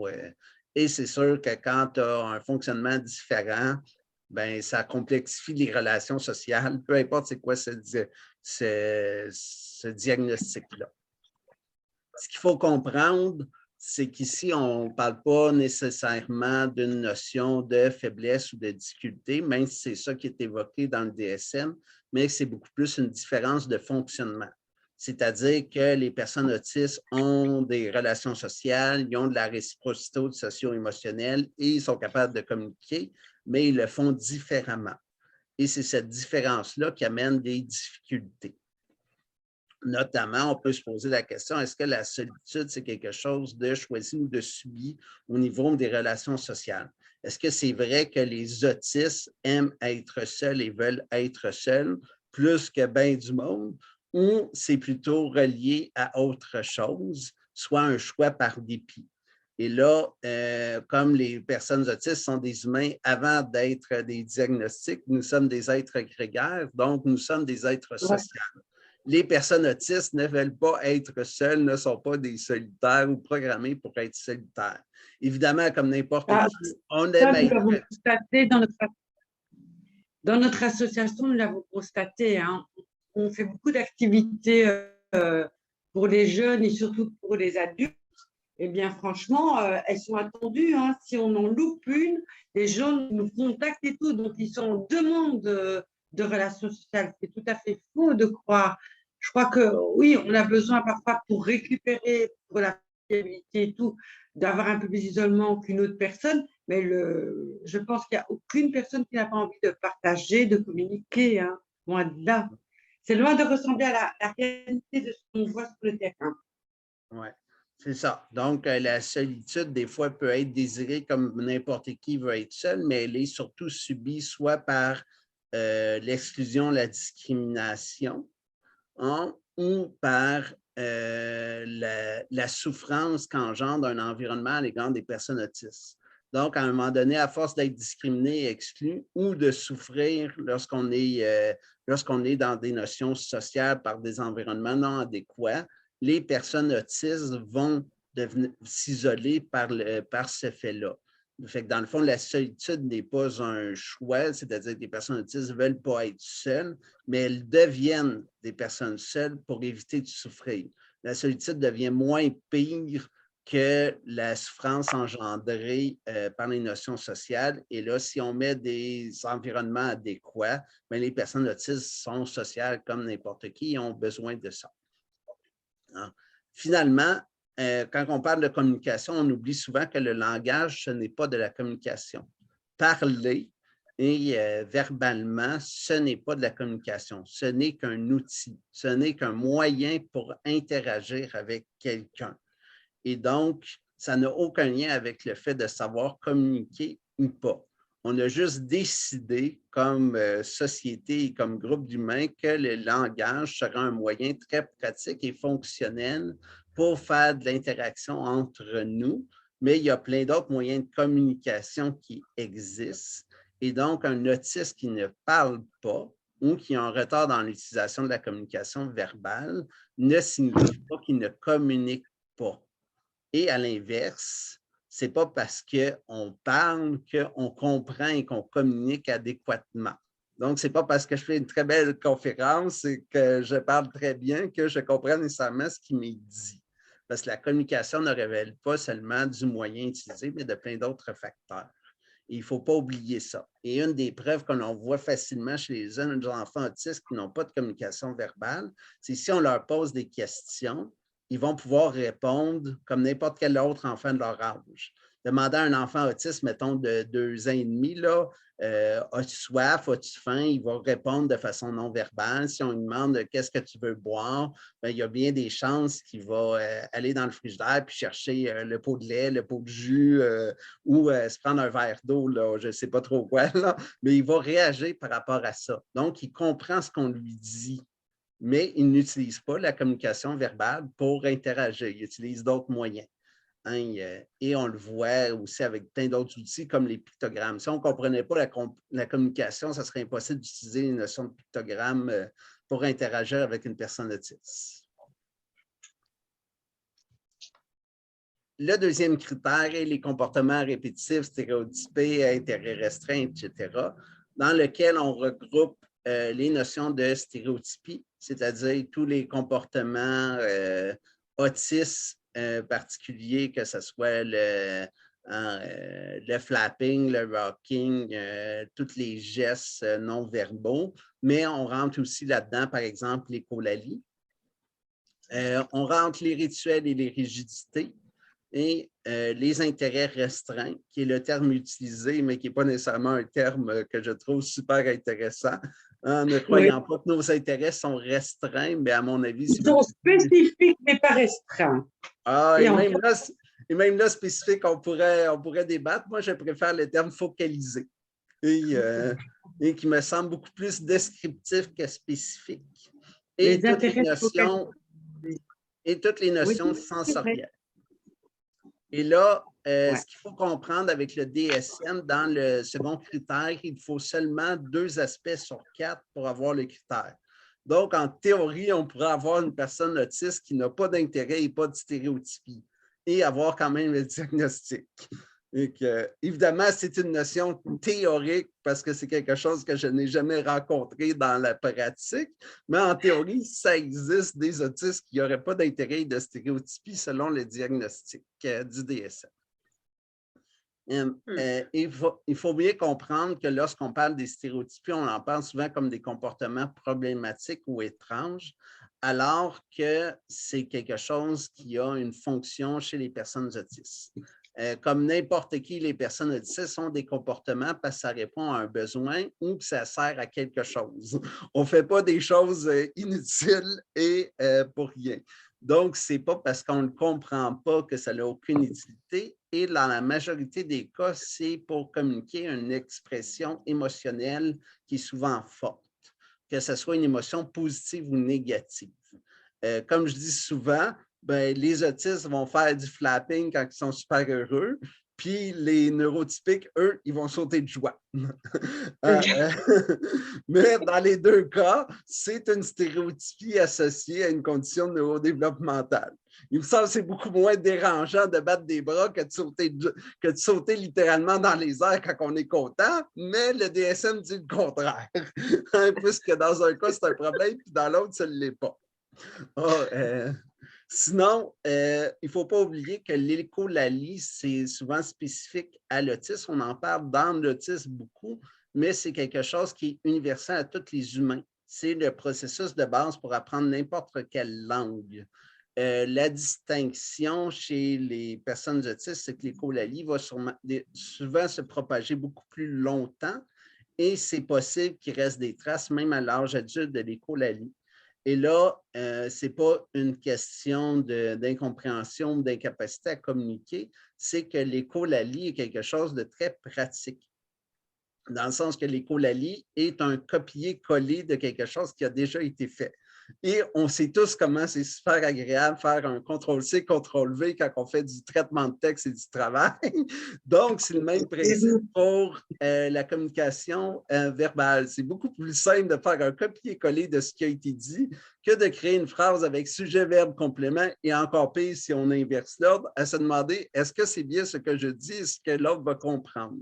S3: Et c'est sûr que quand tu as un fonctionnement différent, ben, ça complexifie les relations sociales, peu importe c'est quoi ce diagnostic-là. Ce qu'il faut comprendre, c'est qu'ici, on ne parle pas nécessairement d'une notion de faiblesse ou de difficulté, même si c'est ça qui est évoqué dans le DSM, mais c'est beaucoup plus une différence de fonctionnement. C'est-à-dire que les personnes autistes ont des relations sociales, ils ont de la réciprocité socio-émotionnelle et ils sont capables de communiquer, mais ils le font différemment. Et c'est cette différence-là qui amène des difficultés. Notamment, on peut se poser la question, est-ce que la solitude, c'est quelque chose de choisi ou de subi au niveau des relations sociales? Est-ce que c'est vrai que les autistes aiment être seuls et veulent être seuls plus que bien du monde, ou c'est plutôt relié à autre chose, soit un choix par dépit? Et là, comme les personnes autistes sont des humains avant d'être des diagnostics, nous sommes des êtres grégaires, donc nous sommes des êtres sociaux. Les personnes autistes ne veulent pas être seules, ne sont pas des solitaires ou programmés pour être solitaires. Évidemment, comme n'importe qui, on aime être...
S1: Dans notre association, nous l'avons constaté, hein, on fait beaucoup d'activités pour les jeunes et surtout pour les adultes. Eh bien, franchement, elles sont attendues. Hein. Si on en loupe une, les gens nous contactent et tout. Donc, ils sont en demande de relations sociales. C'est tout à fait faux de croire. Je crois que oui, on a besoin parfois pour récupérer, pour la fiabilité et tout, d'avoir un peu plus d'isolement qu'une autre personne. Mais je pense qu'il n'y a aucune personne qui n'a pas envie de partager, de communiquer. Hein. Loin de là. C'est loin de ressembler à la réalité de ce qu'on voit sur le terrain.
S3: Oui, c'est ça. Donc, la solitude, des fois, peut être désirée comme n'importe qui veut être seul, mais elle est surtout subie soit par l'exclusion, la discrimination, hein, ou par la souffrance qu'engendre un environnement à l'égard des personnes autistes. Donc, à un moment donné, à force d'être discriminé et exclu ou de souffrir lorsqu'on est dans des notions sociales par des environnements non adéquats, les personnes autistes vont s'isoler par ce fait-là. Fait que dans le fond, la solitude n'est pas un choix, c'est-à-dire que les personnes autistes ne veulent pas être seules, mais elles deviennent des personnes seules pour éviter de souffrir. La solitude devient moins pire que la souffrance engendrée par les notions sociales. Et là, si on met des environnements adéquats, bien, les personnes autistes sont sociales comme n'importe qui et ont besoin de ça. Hein? Finalement, quand on parle de communication, on oublie souvent que le langage, ce n'est pas de la communication. Parler et verbalement, ce n'est pas de la communication. Ce n'est qu'un outil. Ce n'est qu'un moyen pour interagir avec quelqu'un. Et donc, ça n'a aucun lien avec le fait de savoir communiquer ou pas. On a juste décidé, comme société et comme groupe d'humains, que le langage sera un moyen très pratique et fonctionnel pour faire de l'interaction entre nous, mais il y a plein d'autres moyens de communication qui existent. Et donc, un autiste qui ne parle pas ou qui a un retard dans l'utilisation de la communication verbale ne signifie pas qu'il ne communique pas. Et à l'inverse, ce n'est pas parce qu'on parle qu'on comprend et qu'on communique adéquatement. Donc, ce n'est pas parce que je fais une très belle conférence et que je parle très bien que je comprends nécessairement ce qui m'est dit. Parce que la communication ne révèle pas seulement du moyen utilisé, mais de plein d'autres facteurs. Et il ne faut pas oublier ça. Et une des preuves que l'on voit facilement chez les jeunes enfants autistes qui n'ont pas de communication verbale, c'est si on leur pose des questions, ils vont pouvoir répondre comme n'importe quel autre enfant de leur âge. Demander à un enfant autiste, mettons, de 2 ans et demi, là, as-tu soif, as-tu faim? Il va répondre de façon non verbale. Si on lui demande qu'est-ce que tu veux boire, bien, il y a bien des chances qu'il va aller dans le frigidaire puis chercher le pot de lait, le pot de jus ou se prendre un verre d'eau, là, je ne sais pas trop quoi, là, mais il va réagir par rapport à ça. Donc, il comprend ce qu'on lui dit, mais il n'utilise pas la communication verbale pour interagir. Il utilise d'autres moyens. Hein, et on le voit aussi avec plein d'autres outils comme les pictogrammes. Si on ne comprenait pas la communication, ça serait impossible d'utiliser les notions de pictogrammes pour interagir avec une personne autiste. Le deuxième critère est les comportements répétitifs, stéréotypés, intérêts restreints, etc., dans lequel on regroupe les notions de stéréotypie, c'est-à-dire tous les comportements autistes particuliers, que ce soit le flapping, le rocking, tous les gestes non verbaux, mais on rentre aussi là-dedans, par exemple, l'écholalie. On rentre les rituels et les rigidités et les intérêts restreints, qui est le terme utilisé, mais qui n'est pas nécessairement un terme que je trouve super intéressant. Ne croyant pas que nos intérêts sont restreints, mais à mon avis...
S1: Ils sont spécifiques, mais pas restreints.
S3: Ah, et Et même là, spécifique, on pourrait débattre. Moi, je préfère le terme focalisé et qui me semble beaucoup plus descriptif que spécifique. Et
S1: Les intérêts
S3: toutes les notions
S1: oui,
S3: sensorielles. Et là,
S1: ouais.
S3: ce qu'il faut comprendre avec le DSM, dans le second critère, il faut seulement 2 aspects sur 4 pour avoir le critère. Donc, en théorie, on pourrait avoir une personne autiste qui n'a pas d'intérêt et pas de stéréotypie et avoir quand même le diagnostic. Et que, évidemment, c'est une notion théorique parce que c'est quelque chose que je n'ai jamais rencontré dans la pratique, mais en théorie, ça existe des autistes qui n'auraient pas d'intérêt et de stéréotypie selon le diagnostic du DSM. Il faut bien comprendre que lorsqu'on parle des stéréotypies, on en parle souvent comme des comportements problématiques ou étranges, alors que c'est quelque chose qui a une fonction chez les personnes autistes. Comme n'importe qui, les personnes autistes ont des comportements parce que ça répond à un besoin ou que ça sert à quelque chose. On ne fait pas des choses inutiles et pour rien. Donc, ce n'est pas parce qu'on ne comprend pas que ça n'a aucune utilité. Et dans la majorité des cas, c'est pour communiquer une expression émotionnelle qui est souvent forte, que ce soit une émotion positive ou négative. Comme je dis souvent, ben, les autistes vont faire du flapping quand ils sont super heureux, puis les neurotypiques, eux, ils vont sauter de joie. Mais dans les 2 cas, c'est une stéréotypie associée à une condition neurodéveloppementale. Il me semble que c'est beaucoup moins dérangeant de battre des bras que de sauter littéralement dans les airs quand on est content, mais le DSM dit le contraire. Puisque dans un cas, c'est un problème, puis dans l'autre, ça ne l'est pas. Sinon, il ne faut pas oublier que l'écholalie, c'est souvent spécifique à l'autisme. On en parle dans l'autisme beaucoup, mais c'est quelque chose qui est universel à tous les humains. C'est le processus de base pour apprendre n'importe quelle langue. La distinction chez les personnes autistes, c'est que l'écholalie va souvent se propager beaucoup plus longtemps et c'est possible qu'il reste des traces, même à l'âge adulte, de l'écholalie. Et là, ce n'est pas une question d'incompréhension ou d'incapacité à communiquer, c'est que l'écholalie est quelque chose de très pratique, dans le sens que l'écholalie est un copier-coller de quelque chose qui a déjà été fait. Et on sait tous comment c'est super agréable de faire un CTRL-C, CTRL-V quand on fait du traitement de texte et du travail. Donc, c'est le même principe pour la communication verbale. C'est beaucoup plus simple de faire un copier-coller de ce qui a été dit que de créer une phrase avec sujet, verbe, complément et encore pire si on inverse l'ordre, à se demander est-ce que c'est bien ce que je dis, est-ce que l'autre va comprendre?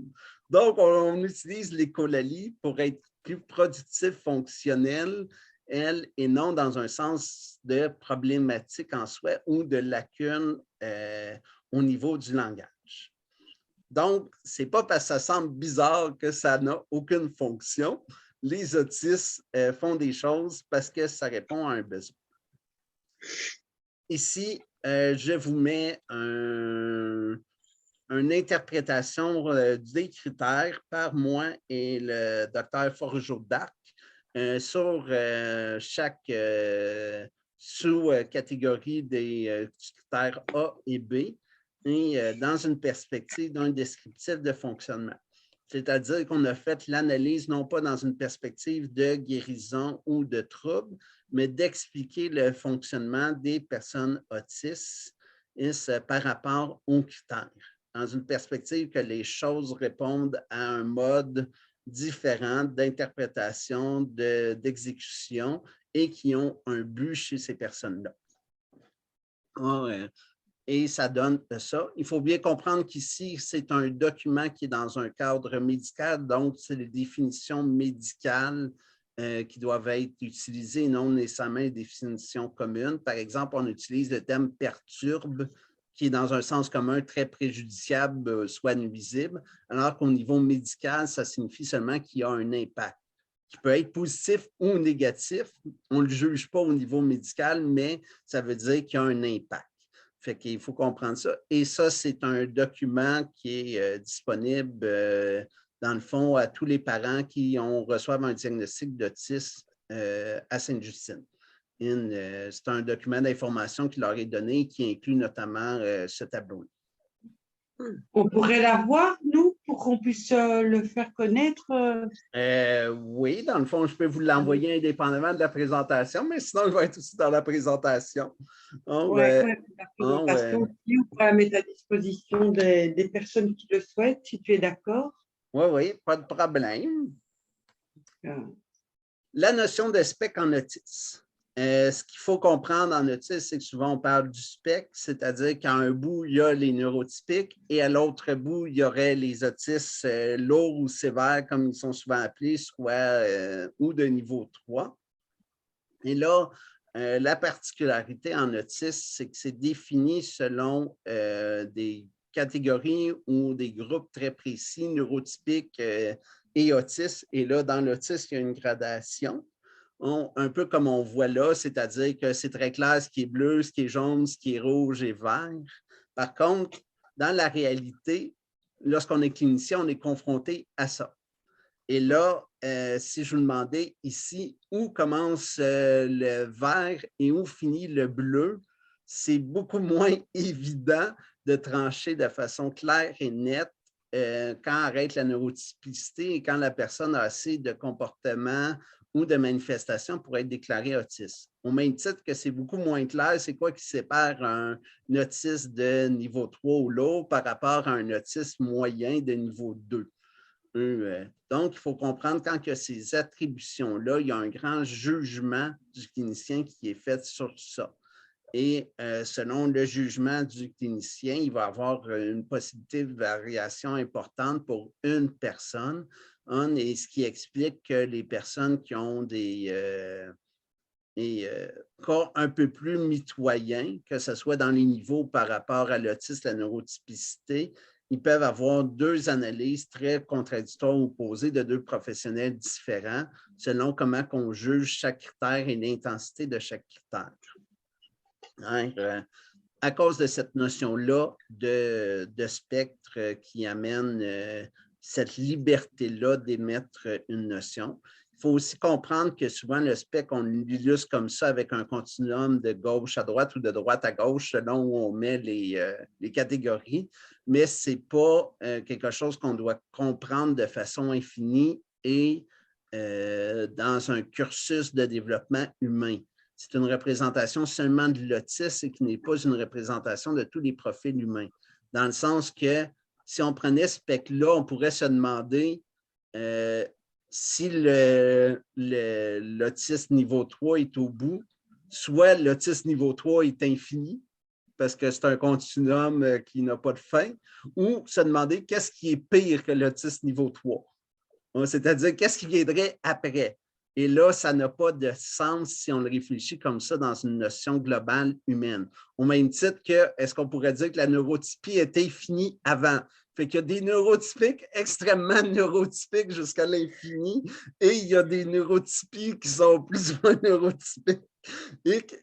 S3: Donc, on utilise l'écholalie pour être plus productif, fonctionnel, et non dans un sens de problématique en soi ou de lacune au niveau du langage. Donc, ce n'est pas parce que ça semble bizarre que ça n'a aucune fonction. Les autistes font des choses parce que ça répond à un besoin. Ici, je vous mets une interprétation des critères par moi et le docteur Forgeau-Darc sur chaque sous-catégorie des critères A et B et dans une perspective d'un descriptif de fonctionnement. C'est-à-dire qu'on a fait l'analyse non pas dans une perspective de guérison ou de trouble, mais d'expliquer le fonctionnement des personnes autistes par rapport aux critères, dans une perspective que les choses répondent à un mode différent d'interprétation, d'exécution et qui ont un but chez ces personnes-là. Et ça donne ça. Il faut bien comprendre qu'ici, c'est un document qui est dans un cadre médical, donc c'est les définitions médicales qui doivent être utilisées, non nécessairement les définitions communes. Par exemple, on utilise le terme « perturbe », qui est dans un sens commun très préjudiciable, soit nuisible, alors qu'au niveau médical, ça signifie seulement qu'il y a un impact, qui peut être positif ou négatif. On ne le juge pas au niveau médical, mais ça veut dire qu'il y a un impact. Fait qu'il faut comprendre ça. Et ça, c'est un document qui est disponible, dans le fond, à tous les parents qui reçoivent un diagnostic d'autisme à Sainte-Justine. C'est un document d'information qui leur est donné qui inclut notamment ce tableau.
S1: On pourrait la voir, nous, pour qu'on puisse le faire connaître.
S3: Oui, dans le fond, je peux vous l'envoyer indépendamment de la présentation, mais sinon, il va être aussi dans la présentation. Donc,
S1: Oui, la présentation aussi, on pourra la mettre à disposition des personnes qui le souhaitent, si tu es d'accord.
S3: oui, pas de problème. La notion de spectre en autisme. Ce qu'il faut comprendre en autisme, c'est que souvent on parle du spectre, c'est-à-dire qu'à un bout, il y a les neurotypiques et à l'autre bout, il y aurait les autistes lourds ou sévères, comme ils sont souvent appelés, soit ou de niveau 3. Et là, la particularité en autisme, c'est que c'est défini selon des catégories ou des groupes très précis, neurotypiques et autistes. Et là, dans l'autisme, il y a une gradation. Un peu comme on voit là, c'est-à-dire que c'est très clair ce qui est bleu, ce qui est jaune, ce qui est rouge et vert. Par contre, dans la réalité, lorsqu'on est clinicien, on est confronté à ça. Et là, si je vous demandais ici où commence le vert et où finit le bleu, c'est beaucoup moins évident de trancher de façon claire et nette quand arrête la neurotypicité et quand la personne a assez de comportements ou de manifestations pour être déclarée autiste. Au même titre que c'est beaucoup moins clair, c'est quoi qui sépare un autiste de niveau 3 ou lourd par rapport à un autiste moyen de niveau 2. Donc, il faut comprendre quand il y a ces attributions-là, il y a un grand jugement du clinicien qui est fait sur ça. Et selon le jugement du clinicien, il va y avoir une possibilité de variation importante pour une personne. Et ce qui explique que les personnes qui ont des cas un peu plus mitoyens, que ce soit dans les niveaux par rapport à l'autisme, la neurotypicité, ils peuvent avoir deux analyses très contradictoires ou opposées de deux professionnels différents selon comment on juge chaque critère et l'intensité de chaque critère. À cause de cette notion-là de spectre qui amène cette liberté-là d'émettre une notion. Il faut aussi comprendre que souvent le spectre, on l'illustre comme ça avec un continuum de gauche à droite ou de droite à gauche selon où on met les catégories, mais ce n'est pas quelque chose qu'on doit comprendre de façon infinie et dans un cursus de développement humain. C'est une représentation seulement de l'autisme et qui n'est pas une représentation de tous les profils humains. Dans le sens que si on prenait ce spectre-là, on pourrait se demander si l'autisme niveau 3 est au bout, soit l'autisme niveau 3 est infini, parce que c'est un continuum qui n'a pas de fin, ou se demander qu'est-ce qui est pire que l'autisme niveau 3. C'est-à-dire, qu'est-ce qui viendrait après? Et là, ça n'a pas de sens si on le réfléchit comme ça dans une notion globale humaine. Au même titre que, est-ce qu'on pourrait dire que la neurotypie était finie avant? Fait qu'il y a des neurotypiques extrêmement neurotypiques jusqu'à l'infini et il y a des neurotypies qui sont plus ou moins neurotypiques.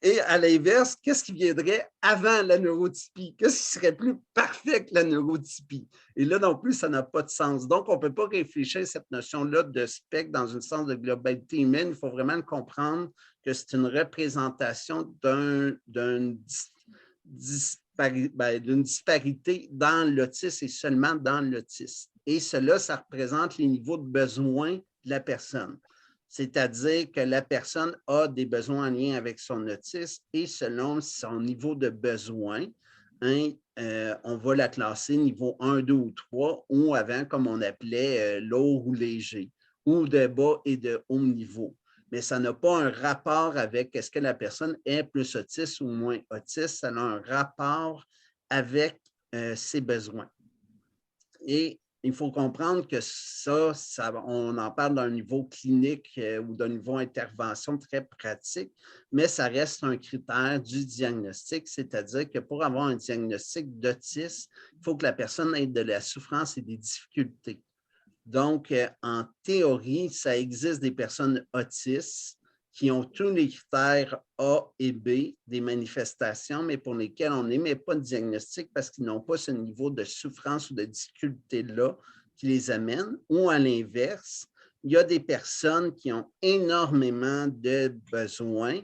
S3: Et à l'inverse, qu'est-ce qui viendrait avant la neurotypie? Qu'est-ce qui serait plus parfait que la neurotypie? Et là non plus, ça n'a pas de sens. Donc, on ne peut pas réfléchir à cette notion-là de spectre dans un sens de globalité humaine. Il faut vraiment comprendre que c'est une représentation d'une disparité dans l'autisme et seulement dans l'autisme. Et cela, ça représente les niveaux de besoins de la personne. C'est-à-dire que la personne a des besoins en lien avec son autisme et selon son niveau de besoin, on va la classer niveau 1, 2 ou 3 ou avant, comme on appelait lourd ou léger, ou de bas et de haut niveau. Mais ça n'a pas un rapport avec est-ce que la personne est plus autiste ou moins autiste, ça a un rapport avec ses besoins. Et il faut comprendre que ça, on en parle d'un niveau clinique ou d'un niveau intervention très pratique, mais ça reste un critère du diagnostic, c'est-à-dire que pour avoir un diagnostic d'autisme, il faut que la personne ait de la souffrance et des difficultés. Donc, en théorie, ça existe des personnes autistes qui ont tous les critères A et B des manifestations, mais pour lesquelles on n'émet pas de diagnostic parce qu'ils n'ont pas ce niveau de souffrance ou de difficulté-là qui les amène. Ou à l'inverse, il y a des personnes qui ont énormément de besoins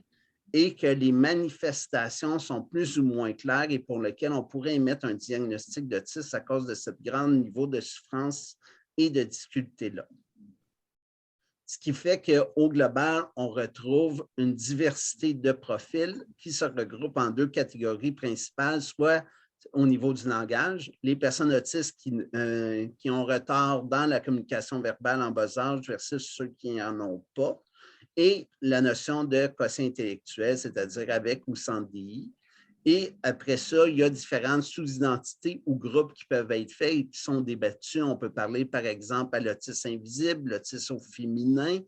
S3: et que les manifestations sont plus ou moins claires et pour lesquelles on pourrait émettre un diagnostic d'autisme à cause de ce grand niveau de souffrance et de difficulté-là. Ce qui fait qu'au global, on retrouve une diversité de profils qui se regroupent en deux catégories principales, soit au niveau du langage, les personnes autistes qui ont retard dans la communication verbale en bas âge versus ceux qui n'en ont pas, et la notion de quotient intellectuel, c'est-à-dire avec ou sans DI. Et après ça, il y a différentes sous-identités ou groupes qui peuvent être faits et qui sont débattus. On peut parler, par exemple, à l'autisme invisible, l'autisme au féminin,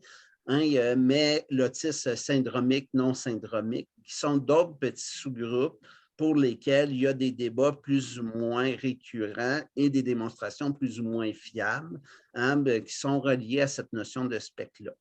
S3: hein, mais l'autisme syndromique, non syndromique, qui sont d'autres petits sous-groupes pour lesquels il y a des débats plus ou moins récurrents et des démonstrations plus ou moins fiables, hein, qui sont reliées à cette notion de spectre-là.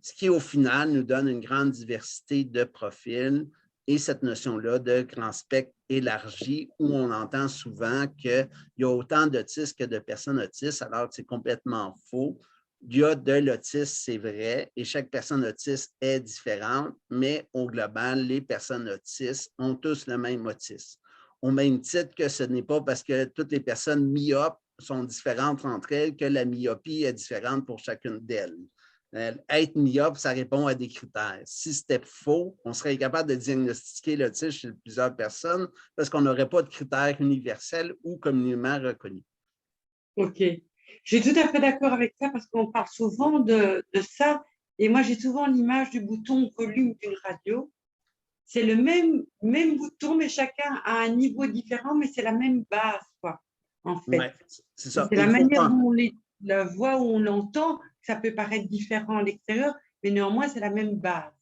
S3: Ce qui, au final, nous donne une grande diversité de profils et cette notion-là de grand spectre élargi, où on entend souvent qu'il y a autant d'autistes que de personnes autistes, alors que c'est complètement faux. Il y a de l'autisme, c'est vrai, et chaque personne autiste est différente, mais au global, les personnes autistes ont tous le même autisme. Au même titre que ce n'est pas parce que toutes les personnes myopes sont différentes entre elles que la myopie est différente pour chacune d'elles. Être myope, ça répond à des critères. Si c'était faux, on serait incapable de diagnostiquer l'autisme chez plusieurs personnes parce qu'on n'aurait pas de critères universels ou communément reconnus.
S1: OK. Je suis tout à fait d'accord avec ça parce qu'on parle souvent de ça. Et moi, j'ai souvent l'image du bouton volume d'une radio. C'est le même bouton, mais chacun a un niveau différent, mais c'est la même base, quoi, en fait.
S3: Ouais, c'est ça.
S1: C'est la manière dont on la voit, où on l'entend, ça peut paraître différent à l'extérieur, mais néanmoins, c'est la même base.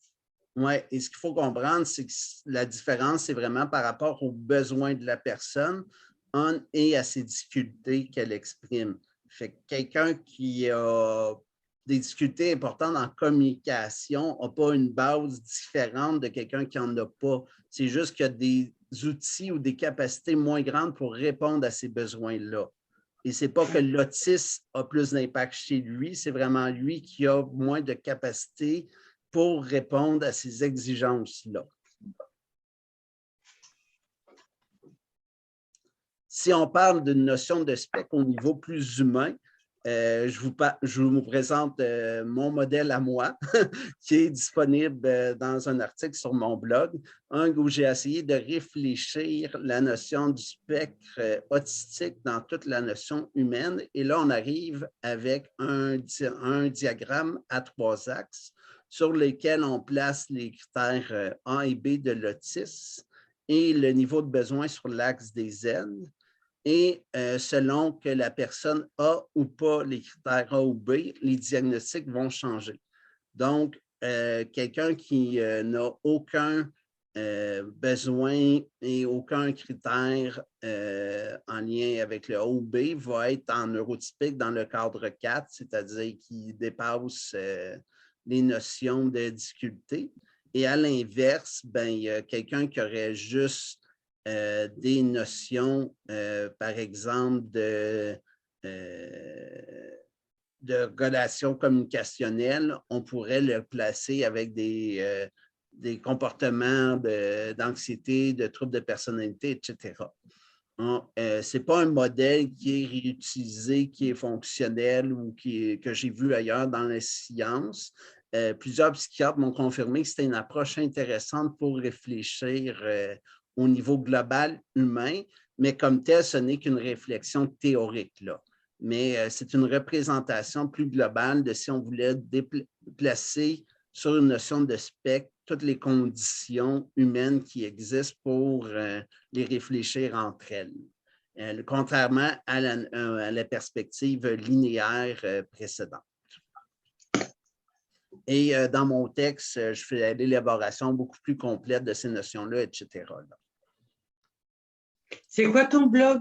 S3: Oui, et ce qu'il faut comprendre, c'est que la différence, c'est vraiment par rapport aux besoins de la personne et à ses difficultés qu'elle exprime. Fait que quelqu'un qui a des difficultés importantes en communication n'a pas une base différente de quelqu'un qui n'en a pas. C'est juste qu'il y a des outils ou des capacités moins grandes pour répondre à ces besoins-là. Et ce n'est pas que l'autisme a plus d'impact chez lui, c'est vraiment lui qui a moins de capacités pour répondre à ces exigences-là. Si on parle d'une notion de spectre au niveau plus humain, je vous présente mon modèle à moi, qui est disponible dans un article sur mon blog, où j'ai essayé de réfléchir la notion du spectre autistique dans toute la notion humaine. Et là, on arrive avec un diagramme à 3 axes sur lesquels on place les critères A et B de l'autisme et le niveau de besoin sur l'axe des Z. Et selon que la personne a ou pas les critères A ou B, les diagnostics vont changer. Donc, quelqu'un qui n'a aucun besoin et aucun critère en lien avec le A ou B va être en neurotypique dans le cadre 4, c'est-à-dire qui dépasse les notions de difficulté. Et à l'inverse, ben, il y a quelqu'un qui aurait juste des notions, par exemple, de relations communicationnelles, on pourrait le placer avec des comportements d'anxiété, de troubles de personnalité, etc. Ce n'est pas un modèle qui est réutilisé, qui est fonctionnel ou que j'ai vu ailleurs dans les sciences. Plusieurs psychiatres m'ont confirmé que c'était une approche intéressante pour réfléchir au niveau global humain, mais comme tel, ce n'est qu'une réflexion théorique, là. Mais c'est une représentation plus globale de si on voulait déplacer sur une notion de spectre toutes les conditions humaines qui existent pour les réfléchir entre elles, contrairement à la perspective linéaire précédente. Et dans mon texte, je fais l'élaboration beaucoup plus complète de ces notions-là, etc.
S1: C'est quoi ton blog?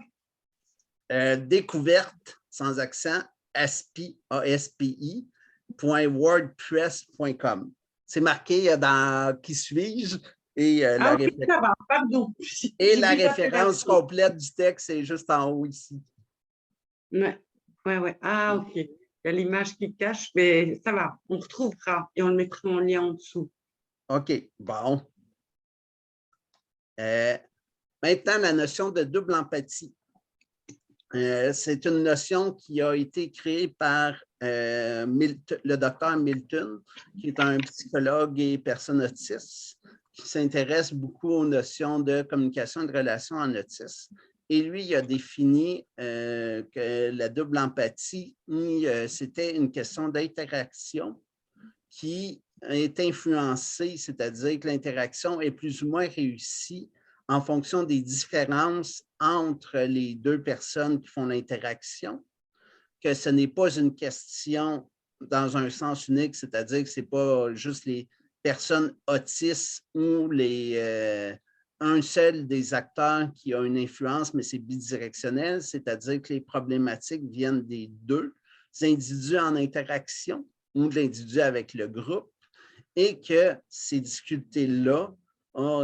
S3: Découverte, sans accent, aspi.wordpress.com. C'est marqué dans Qui suis-je? Et la,
S1: oui, ça va, pardon.
S3: Et la référence complète du texte est juste en haut ici.
S1: Ouais. Ah, OK. Il y a l'image qui cache, mais ça va, on retrouvera et on le mettra en lien en dessous.
S3: OK, bon. Maintenant, la notion de double empathie. C'est une notion qui a été créée par le docteur Milton, qui est un psychologue et personne autiste, qui s'intéresse beaucoup aux notions de communication et de relations en autisme. Et lui, il a défini que la double empathie, c'était une question d'interaction qui est influencée, c'est-à-dire que l'interaction est plus ou moins réussie en fonction des différences entre les deux personnes qui font l'interaction, que ce n'est pas une question dans un sens unique, c'est-à-dire que ce n'est pas juste les personnes autistes ou un seul des acteurs qui a une influence, mais c'est bidirectionnel, c'est-à-dire que les problématiques viennent des deux individus en interaction ou de l'individu avec le groupe, et que ces difficultés-là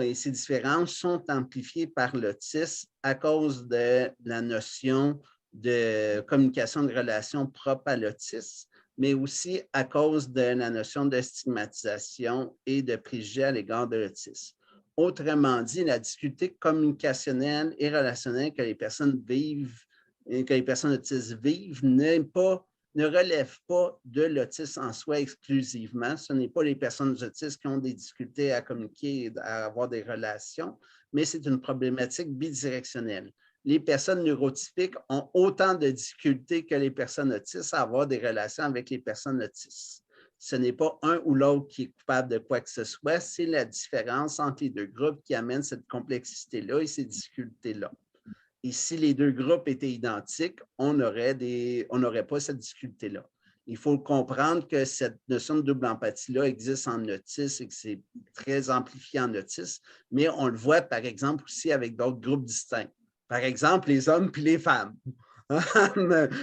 S3: et ces différences sont amplifiées par l'autisme à cause de la notion de communication de relations propre à l'autisme, mais aussi à cause de la notion de stigmatisation et de préjugés à l'égard de l'autisme. Autrement dit, la difficulté communicationnelle et relationnelle que les personnes vivent et que les personnes autistes vivent ne relève pas de l'autisme en soi exclusivement. Ce n'est pas les personnes autistes qui ont des difficultés à communiquer et à avoir des relations, mais c'est une problématique bidirectionnelle. Les personnes neurotypiques ont autant de difficultés que les personnes autistes à avoir des relations avec les personnes autistes. Ce n'est pas un ou l'autre qui est coupable de quoi que ce soit, c'est la différence entre les deux groupes qui amène cette complexité-là et ces difficultés-là. Et si les deux groupes étaient identiques, on n'aurait pas cette difficulté-là. Il faut comprendre que cette notion de double empathie-là existe en autisme et que c'est très amplifié en autisme, mais on le voit, par exemple, aussi avec d'autres groupes distincts. Par exemple, les hommes puis les femmes.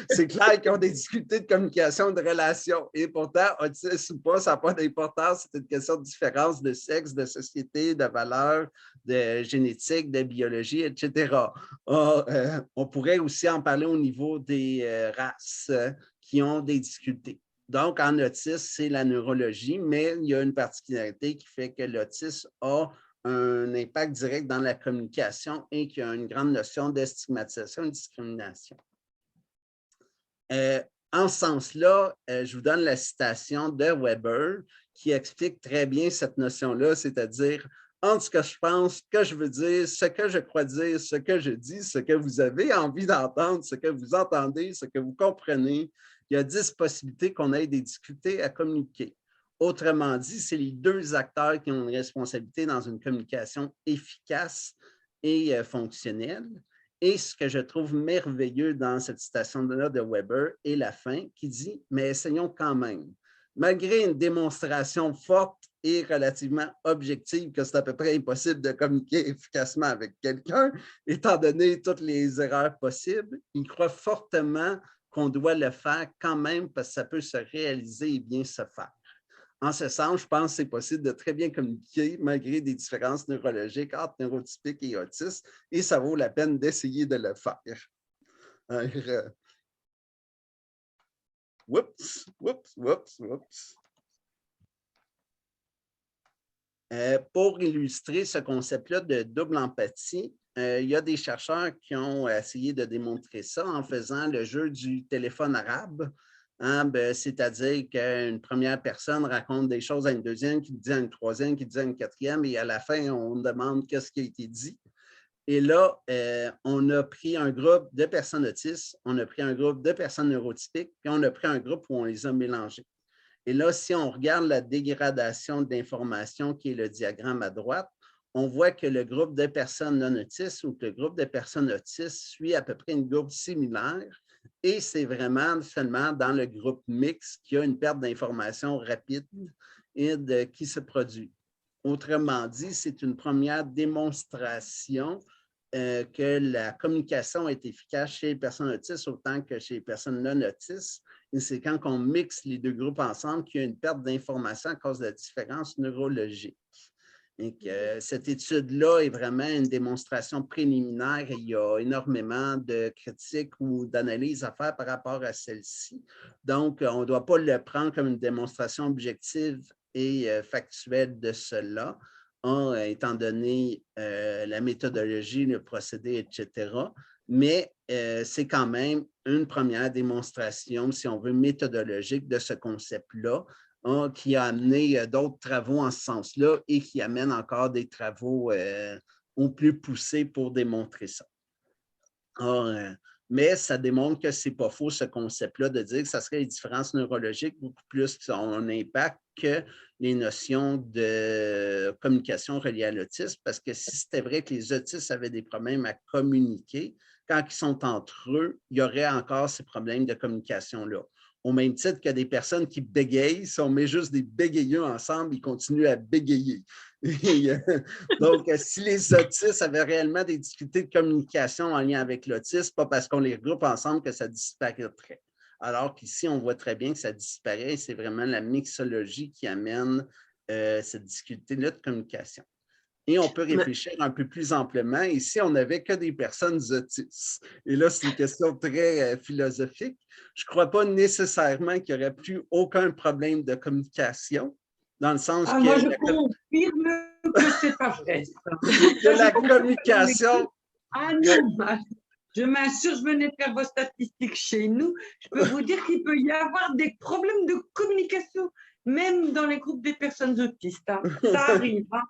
S3: C'est clair qu'ils ont des difficultés de communication, de relation. Et pourtant, autisme ou pas, ça n'a pas d'importance. C'est une question de différence de sexe, de société, de valeurs, de génétique, de biologie, etc. On pourrait aussi en parler au niveau des races qui ont des difficultés. Donc, en autisme, c'est la neurologie, mais il y a une particularité qui fait que l'autisme a un impact direct dans la communication et qu'il y a une grande notion de stigmatisation et de discrimination. En ce sens-là, je vous donne la citation de Weber qui explique très bien cette notion-là, c'est-à-dire entre ce que je pense, ce que je veux dire, ce que je crois dire, ce que je dis, ce que vous avez envie d'entendre, ce que vous entendez, ce que vous comprenez, il y a 10 possibilités qu'on ait des difficultés à communiquer. Autrement dit, c'est les deux acteurs qui ont une responsabilité dans une communication efficace et fonctionnelle. Et ce que je trouve merveilleux dans cette citation-là de Weber est la fin qui dit « Mais essayons quand même. Malgré une démonstration forte et relativement objective que c'est à peu près impossible de communiquer efficacement avec quelqu'un, étant donné toutes les erreurs possibles, il croit fortement qu'on doit le faire quand même parce que ça peut se réaliser et bien se faire. » En ce sens, je pense que c'est possible de très bien communiquer malgré des différences neurologiques entre neurotypiques et autistes, et ça vaut la peine d'essayer de le faire. Pour illustrer ce concept-là de double empathie, il y a des chercheurs qui ont essayé de démontrer ça en faisant le jeu du téléphone arabe. C'est-à-dire qu'une première personne raconte des choses à une deuxième, qui dit à une troisième, qui dit à une quatrième, et à la fin, on demande qu'est-ce qui a été dit. Et là, on a pris un groupe de personnes autistes, on a pris un groupe de personnes neurotypiques, puis on a pris un groupe où on les a mélangés. Et là, si on regarde la dégradation d'informations, qui est le diagramme à droite, on voit que le groupe de personnes non autistes ou que le groupe de personnes autistes suit à peu près une courbe similaire. Et c'est vraiment seulement dans le groupe mixte qu'il y a une perte d'information rapide et qui se produit. Autrement dit, c'est une première démonstration que la communication est efficace chez les personnes autistes autant que chez les personnes non autistes. Et c'est quand on mixe les deux groupes ensemble qu'il y a une perte d'information à cause de la différence neurologique. Et que cette étude-là est vraiment une démonstration préliminaire et il y a énormément de critiques ou d'analyses à faire par rapport à celle-ci. Donc, on ne doit pas le prendre comme une démonstration objective et factuelle de cela. étant donné la méthodologie, le procédé, etc. Mais c'est quand même une première démonstration, si on veut, méthodologique de ce concept-là, qui a amené d'autres travaux en ce sens-là et qui amène encore des travaux au plus poussés pour démontrer ça. Mais ça démontre que ce n'est pas faux, ce concept-là, de dire que ça serait les différences neurologiques beaucoup plus qui ont un impact que les notions de communication reliées à l'autisme, parce que si c'était vrai que les autistes avaient des problèmes à communiquer, quand ils sont entre eux, il y aurait encore ces problèmes de communication-là. Au même titre que des personnes qui bégayent, si on met juste des bégayeux ensemble, ils continuent à bégayer. Donc, si les autistes avaient réellement des difficultés de communication en lien avec l'autisme, pas parce qu'on les regroupe ensemble que ça disparaîtrait. Alors qu'ici, on voit très bien que ça disparaît et c'est vraiment la mixologie qui amène cette difficulté-là de communication. Et on peut réfléchir un peu plus amplement. Ici, on n'avait que des personnes autistes. Et là, c'est une question très philosophique. Je ne crois pas nécessairement qu'il n'y aurait plus aucun problème de communication, dans le sens que…
S1: Moi, je confirme que ce n'est pas vrai.
S3: Que la communication…
S1: Ah non, je m'assure, je venais faire vos statistiques chez nous. Je peux vous dire qu'il peut y avoir des problèmes de communication, même dans les groupes des personnes autistes. Hein. Ça arrive. Hein.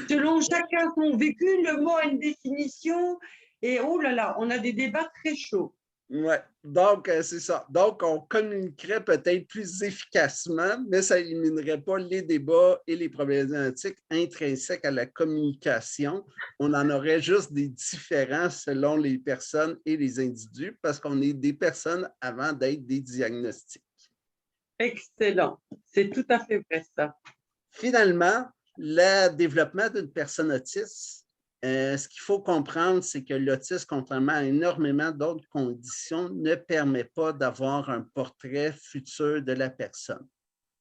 S1: Selon chacun son vécu, le mot a une définition. Et oh là là, on a des débats très chauds.
S3: Oui, donc c'est ça. Donc, on communiquerait peut-être plus efficacement, mais ça n'éliminerait pas les débats et les problématiques intrinsèques à la communication. On en aurait juste des différents selon les personnes et les individus parce qu'on est des personnes avant d'être des diagnostics.
S1: Excellent. C'est tout à fait vrai, ça.
S3: Finalement, le développement d'une personne autiste, ce qu'il faut comprendre, c'est que l'autisme, contrairement à énormément d'autres conditions, ne permet pas d'avoir un portrait futur de la personne.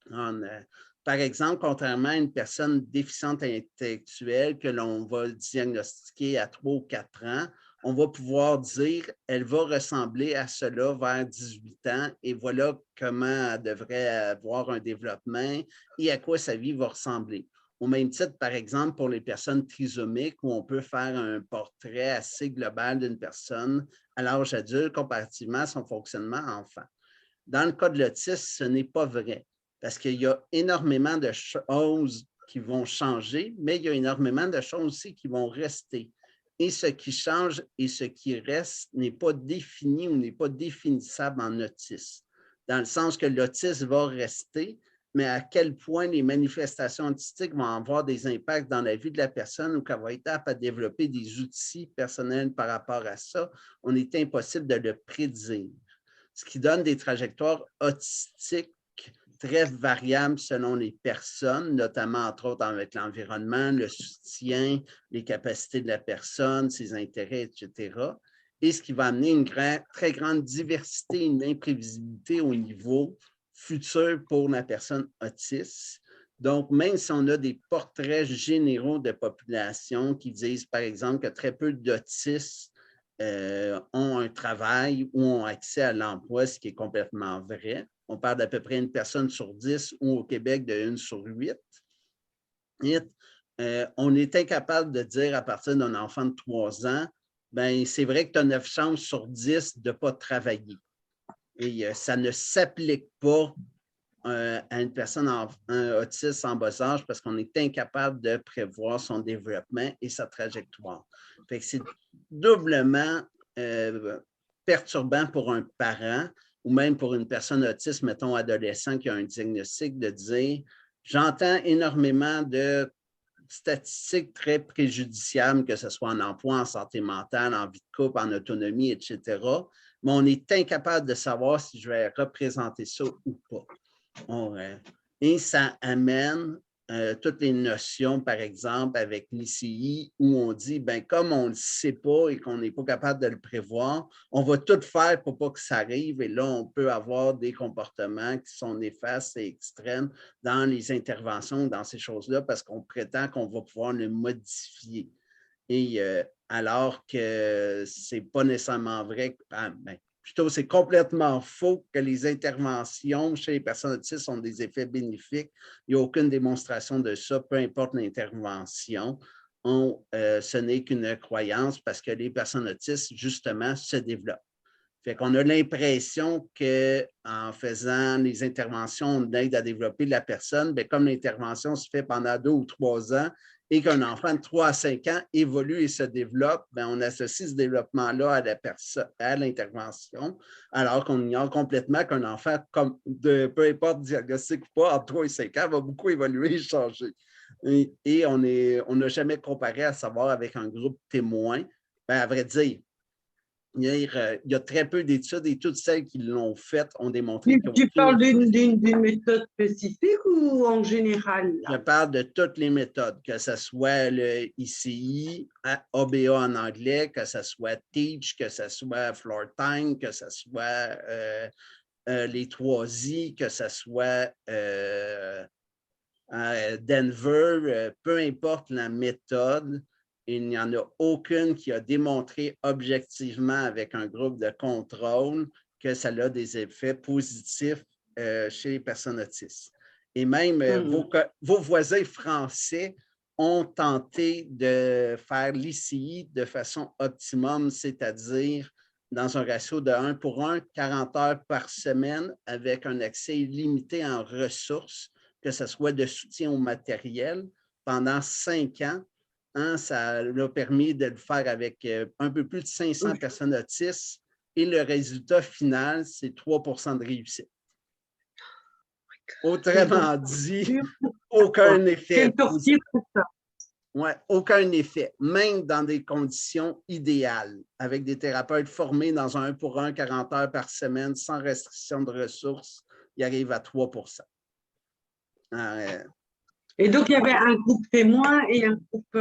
S3: Par exemple, contrairement à une personne déficiente intellectuelle que l'on va diagnostiquer à 3 ou 4 ans, on va pouvoir dire qu'elle va ressembler à cela vers 18 ans et voilà comment elle devrait avoir un développement et à quoi sa vie va ressembler. Au même titre, par exemple, pour les personnes trisomiques, où on peut faire un portrait assez global d'une personne à l'âge adulte comparativement à son fonctionnement enfant. Dans le cas de l'autisme, ce n'est pas vrai, parce qu'il y a énormément de choses qui vont changer, mais il y a énormément de choses aussi qui vont rester. Et ce qui change et ce qui reste n'est pas défini ou n'est pas définissable en autisme, dans le sens que l'autisme va rester, mais à quel point les manifestations autistiques vont avoir des impacts dans la vie de la personne ou qu'elle va être apte à développer des outils personnels par rapport à ça, on est impossible de le prédire. Ce qui donne des trajectoires autistiques très variables selon les personnes, notamment entre autres avec l'environnement, le soutien, les capacités de la personne, ses intérêts, etc. Et ce qui va amener une très grande diversité, une imprévisibilité au niveau futur pour la personne autiste. Donc, même si on a des portraits généraux de population qui disent, par exemple, que très peu d'autistes ont un travail ou ont accès à l'emploi, ce qui est complètement vrai. On parle d'à peu près une personne sur 10 ou au Québec de 1 sur 8. Et, on est incapable de dire à partir d'un enfant de 3 ans, ben c'est vrai que tu as 9 chances sur 10 de ne pas travailler. Et ça ne s'applique pas à une personne autiste en bas âge parce qu'on est incapable de prévoir son développement et sa trajectoire. Fait que c'est doublement perturbant pour un parent ou même pour une personne autiste, mettons adolescent qui a un diagnostic, de dire « J'entends énormément de statistiques très préjudiciables, que ce soit en emploi, en santé mentale, en vie de couple, en autonomie, etc. Mais on est incapable de savoir si je vais représenter ça ou pas. » Et ça amène toutes les notions, par exemple, avec l'ICI, où on dit, ben, comme on ne le sait pas et qu'on n'est pas capable de le prévoir, on va tout faire pour pas que ça arrive. Et là, on peut avoir des comportements qui sont néfastes et extrêmes dans les interventions, dans ces choses-là, parce qu'on prétend qu'on va pouvoir le modifier. Et alors que ce n'est pas nécessairement vrai. Ben, Plutôt, c'est complètement faux que les interventions chez les personnes autistes ont des effets bénéfiques. Il n'y a aucune démonstration de ça, peu importe l'intervention. Ce n'est qu'une croyance parce que les personnes autistes, justement, se développent. Fait qu'on a l'impression qu'en faisant les interventions, on aide à développer la personne, bien, comme l'intervention se fait pendant 2 ou 3 ans et qu'un enfant de 3 à 5 ans évolue et se développe, bien, on associe ce développement-là à l'intervention, alors qu'on ignore complètement qu'un enfant, peu importe diagnostic ou pas, entre 3 et 5 ans, va beaucoup évoluer et changer. Et on n'a jamais comparé à savoir avec un groupe témoin. Bien, à vrai dire, il y a très peu d'études et toutes celles qui l'ont faites ont démontré qu'ils ont...
S1: Tu parles d'une méthode spécifique ou en général?
S3: Je parle de toutes les méthodes, que ce soit le ICI, ABA en anglais, que ce soit TEACH, que ce soit Floor Time, que ce soit les 3I, que ce soit Denver, peu importe la méthode, il n'y en a aucune qui a démontré objectivement avec un groupe de contrôle que ça a des effets positifs chez les personnes autistes. Et même vos voisins français ont tenté de faire l'ICI de façon optimum, c'est-à-dire dans un ratio de 1 pour 1, 40 heures par semaine avec un accès illimité en ressources, que ce soit de soutien au matériel, pendant 5 ans. Ça a permis de le faire avec un peu plus de 500 personnes autistes et le résultat final, c'est 3 % de réussite. Autrement dit, aucun effet. Ouais, aucun effet, même dans des conditions idéales, avec des thérapeutes formés dans un 1 pour 1, 40 heures par semaine, sans restriction de ressources, ils arrivent à 3 %.
S1: Et donc, il y avait un groupe témoin et un groupe...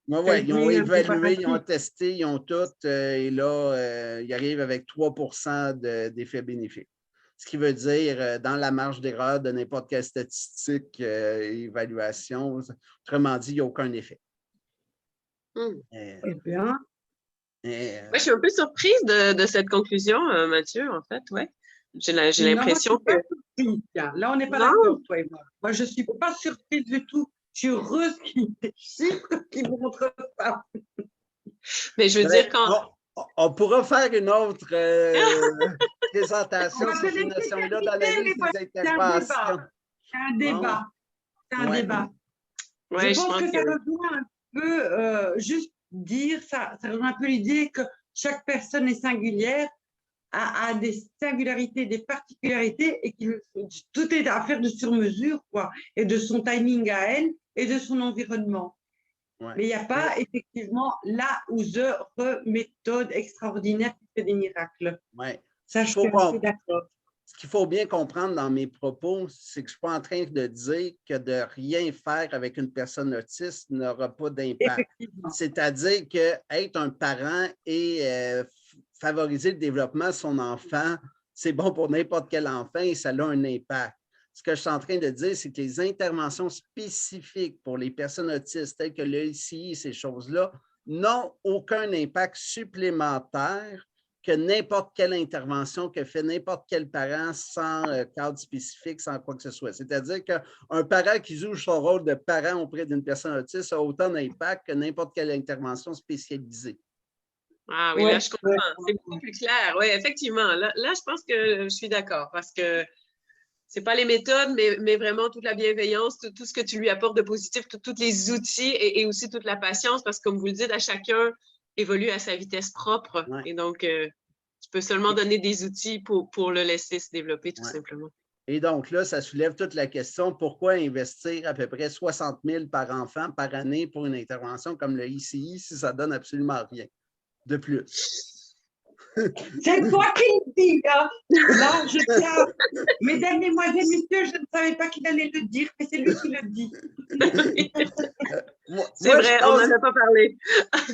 S3: Oui, ils ont évalué, ils ont testé, ils ont tout, et là, ils arrivent avec 3 % d'effets bénéfiques. Ce qui veut dire, dans la marge d'erreur de n'importe quelle statistique évaluation, autrement dit, il n'y a aucun effet.
S1: Eh bien.
S2: Je suis un peu surprise de cette conclusion, Mathieu, en fait, ouais. J'ai l'impression que...
S1: Là, on n'est pas d'accord, toi et moi. Moi, je ne suis pas surprise du tout. Je suis heureuse qu'il y ait des chiffres qui montrent ça.
S2: Mais je veux dire, quand...
S3: On pourra faire une autre présentation sur ces notions-là dans la liste des interventions.
S1: C'est un débat. C'est un débat. Je pense que ça rejoint un peu, juste dire, ça rejoint un peu l'idée que chaque personne est singulière, a des singularités, des particularités, et que tout est à faire de sur-mesure, quoi, et de son timing à elle et de son environnement. Ouais. Mais il n'y a pas effectivement la ou the méthode extraordinaire qui fait des miracles.
S3: Ouais.
S1: Ça, je suis d'accord.
S3: Ce qu'il faut bien comprendre dans mes propos, c'est que je ne suis pas en train de dire que de rien faire avec une personne autiste n'aura pas d'impact. C'est-à-dire qu'être un parent et favoriser le développement de son enfant, c'est bon pour n'importe quel enfant et ça a un impact. Ce que je suis en train de dire, c'est que les interventions spécifiques pour les personnes autistes, telles que le ICI, ces choses-là, n'ont aucun impact supplémentaire que n'importe quelle intervention que fait n'importe quel parent sans cadre spécifique, sans quoi que ce soit. C'est-à-dire qu'un parent qui joue son rôle de parent auprès d'une personne autiste a autant d'impact que n'importe quelle intervention spécialisée.
S2: Ah oui, là, je comprends. C'est beaucoup plus clair. Oui, effectivement. Là, je pense que je suis d'accord parce que ce n'est pas les méthodes, mais vraiment toute la bienveillance, tout ce que tu lui apportes de positif, tous les outils et aussi toute la patience parce que, comme vous le dites, à chacun évolue à sa vitesse propre. Ouais. Et donc, tu peux seulement donner des outils pour le laisser se développer, tout simplement.
S3: Et donc là, ça soulève toute la question, pourquoi investir à peu près 60 000 par enfant par année pour une intervention comme le ICI si ça ne donne absolument rien de plus?
S1: C'est toi qui le dis, hein? Là, je tiens. Mesdames, mesdemoiselles, messieurs, je ne savais pas qu'il allait le dire, mais c'est lui qui le dit.
S2: C'est vrai, on n'en a pas parlé.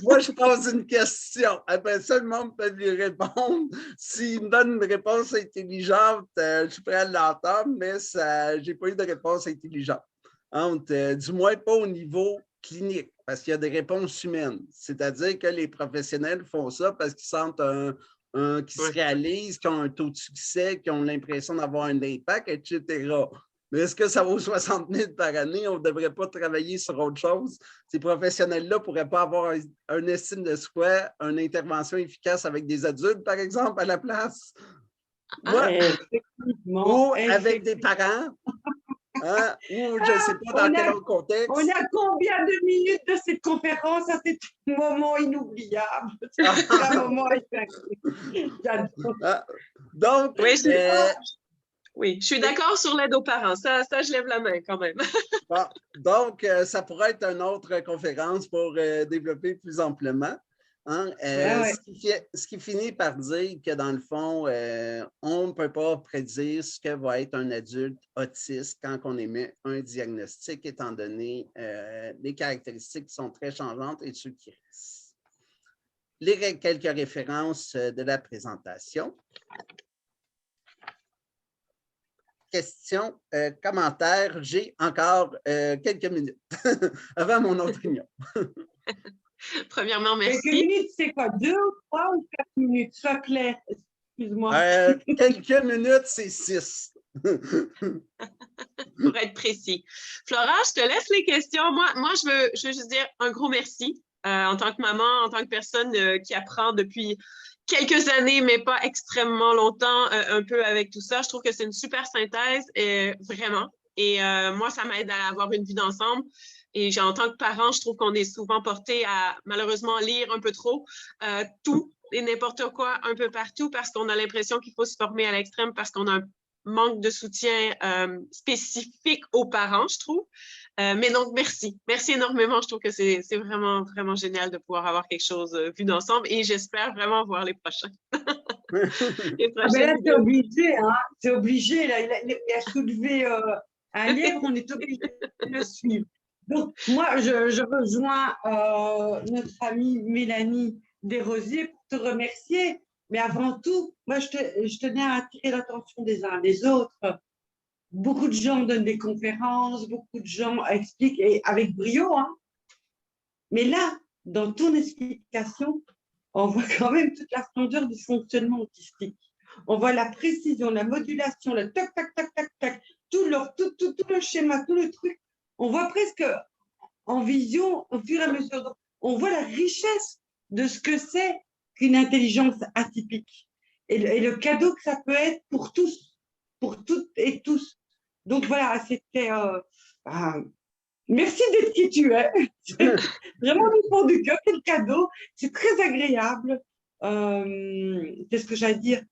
S3: Moi, je pose une question. Après ça, le monde peut lui répondre. S'il me donne une réponse intelligente, je suis prêt à l'entendre, mais je n'ai pas eu de réponse intelligente. Du moins, pas au niveau clinique, parce qu'il y a des réponses humaines. C'est-à-dire que les professionnels font ça parce qu'ils sentent qui se réalisent, qui ont un taux de succès, qui ont l'impression d'avoir un impact, etc. Mais est-ce que ça vaut 60 000 par année? On ne devrait pas travailler sur autre chose? Ces professionnels-là ne pourraient pas avoir un estime de soi, une intervention efficace avec des adultes, par exemple, à la place? Moi, ou avec des parents, hein, ou je ne sais pas dans quel autre contexte.
S1: On a combien de minutes de cette conférence? C'est un moment inoubliable. C'est un moment j'adore.
S3: Donc,
S2: oui, je suis d'accord sur l'aide aux parents. Ça, je lève la main quand même.
S3: Bon, donc, ça pourrait être une autre conférence pour développer plus amplement. Hein? Ce qui finit par dire que, dans le fond, on ne peut pas prédire ce que va être un adulte autiste quand on émet un diagnostic, étant donné les caractéristiques qui sont très changeantes et ceux qui restent. Quelques références de la présentation. Questions, commentaires. J'ai encore quelques minutes avant mon autre réunion.
S2: Premièrement, merci.
S1: Quelques minutes, c'est quoi? 2 ou 3 ou 4 minutes? Sois clair. Excuse-moi.
S3: Quelques minutes, c'est 6.
S2: Pour être précis. Flora, je te laisse les questions. Moi, je veux juste dire un gros merci en tant que maman, en tant que personne qui apprend depuis quelques années, mais pas extrêmement longtemps, un peu avec tout ça. Je trouve que c'est une super synthèse, vraiment. Et moi, ça m'aide à avoir une vue d'ensemble. Et en tant que parent, je trouve qu'on est souvent porté à, malheureusement, lire un peu trop tout et n'importe quoi un peu partout parce qu'on a l'impression qu'il faut se former à l'extrême parce qu'on a un manque de soutien spécifique aux parents, je trouve. Mais donc, merci. Merci énormément. Je trouve que c'est vraiment, vraiment génial de pouvoir avoir quelque chose vu d'ensemble et j'espère vraiment voir les prochains.
S1: Mais là, c'est obligé, hein? C'est obligé. Là, il a soulevé un livre, on est obligé de le suivre. Donc, moi, je rejoins notre amie Mélanie Desrosiers pour te remercier. Mais avant tout, moi, je tenais à attirer l'attention des uns des autres. Beaucoup de gens donnent des conférences, beaucoup de gens expliquent, et avec brio. Hein. Mais là, dans ton explication, on voit quand même toute la splendeur du fonctionnement autistique. On voit la précision, la modulation, le tac, tac, tac, tac, tac, tout le schéma, tout le truc. On voit presque en vision, au fur et à mesure, on voit la richesse de ce que c'est qu'une intelligence atypique et le cadeau que ça peut être pour tous, pour toutes et tous. Donc voilà, c'était... merci d'être qui tu es. Vraiment du fond du cœur, quel cadeau. C'est très agréable. Qu'est-ce que j'allais dire?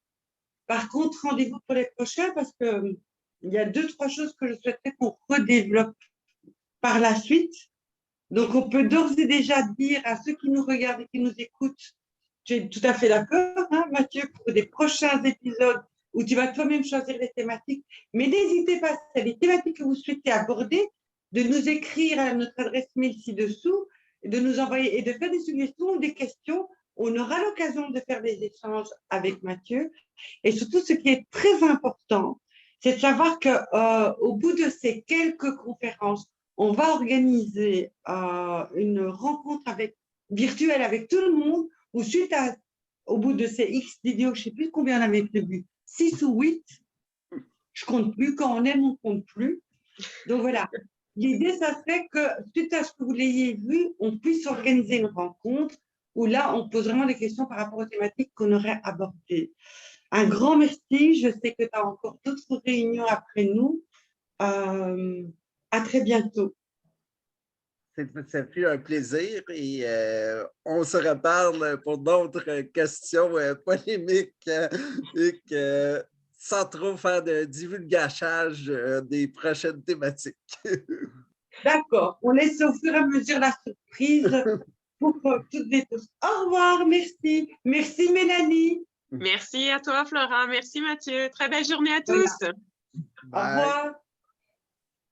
S1: Par contre, rendez-vous pour les prochains parce qu'il y a 2-3 choses que je souhaiterais qu'on redéveloppe par la suite. Donc, on peut d'ores et déjà dire à ceux qui nous regardent et qui nous écoutent, tu es tout à fait d'accord, hein, Mathieu, pour des prochains épisodes où tu vas toi-même choisir les thématiques. Mais n'hésitez pas, si c'est les thématiques que vous souhaitez aborder, de nous écrire à notre adresse mail ci-dessous, de nous envoyer et de faire des suggestions ou des questions. On aura l'occasion de faire des échanges avec Mathieu. Et surtout, ce qui est très important, c'est de savoir qu'au bout de ces quelques conférences, on va organiser une rencontre virtuelle avec tout le monde, ou au bout de ces X vidéos, je ne sais plus combien on avait prévu, 6 ou 8, je ne compte plus, quand on aime, on ne compte plus. Donc voilà, l'idée, ça serait que, suite à ce que vous l'ayez vu, on puisse organiser une rencontre où là, on pose vraiment des questions par rapport aux thématiques qu'on aurait abordées. Un grand merci, je sais que tu as encore d'autres réunions après nous. À très bientôt.
S3: Ça fut un plaisir et on se reparle pour d'autres questions polémiques et sans trop faire de divulgachage des prochaines thématiques.
S1: D'accord. On laisse au fur et à mesure la surprise pour toutes et tous. Au revoir, merci. Merci Mélanie.
S2: Merci à toi, Flora. Merci Mathieu. Très belle journée à tous.
S3: Bye.
S1: Au revoir.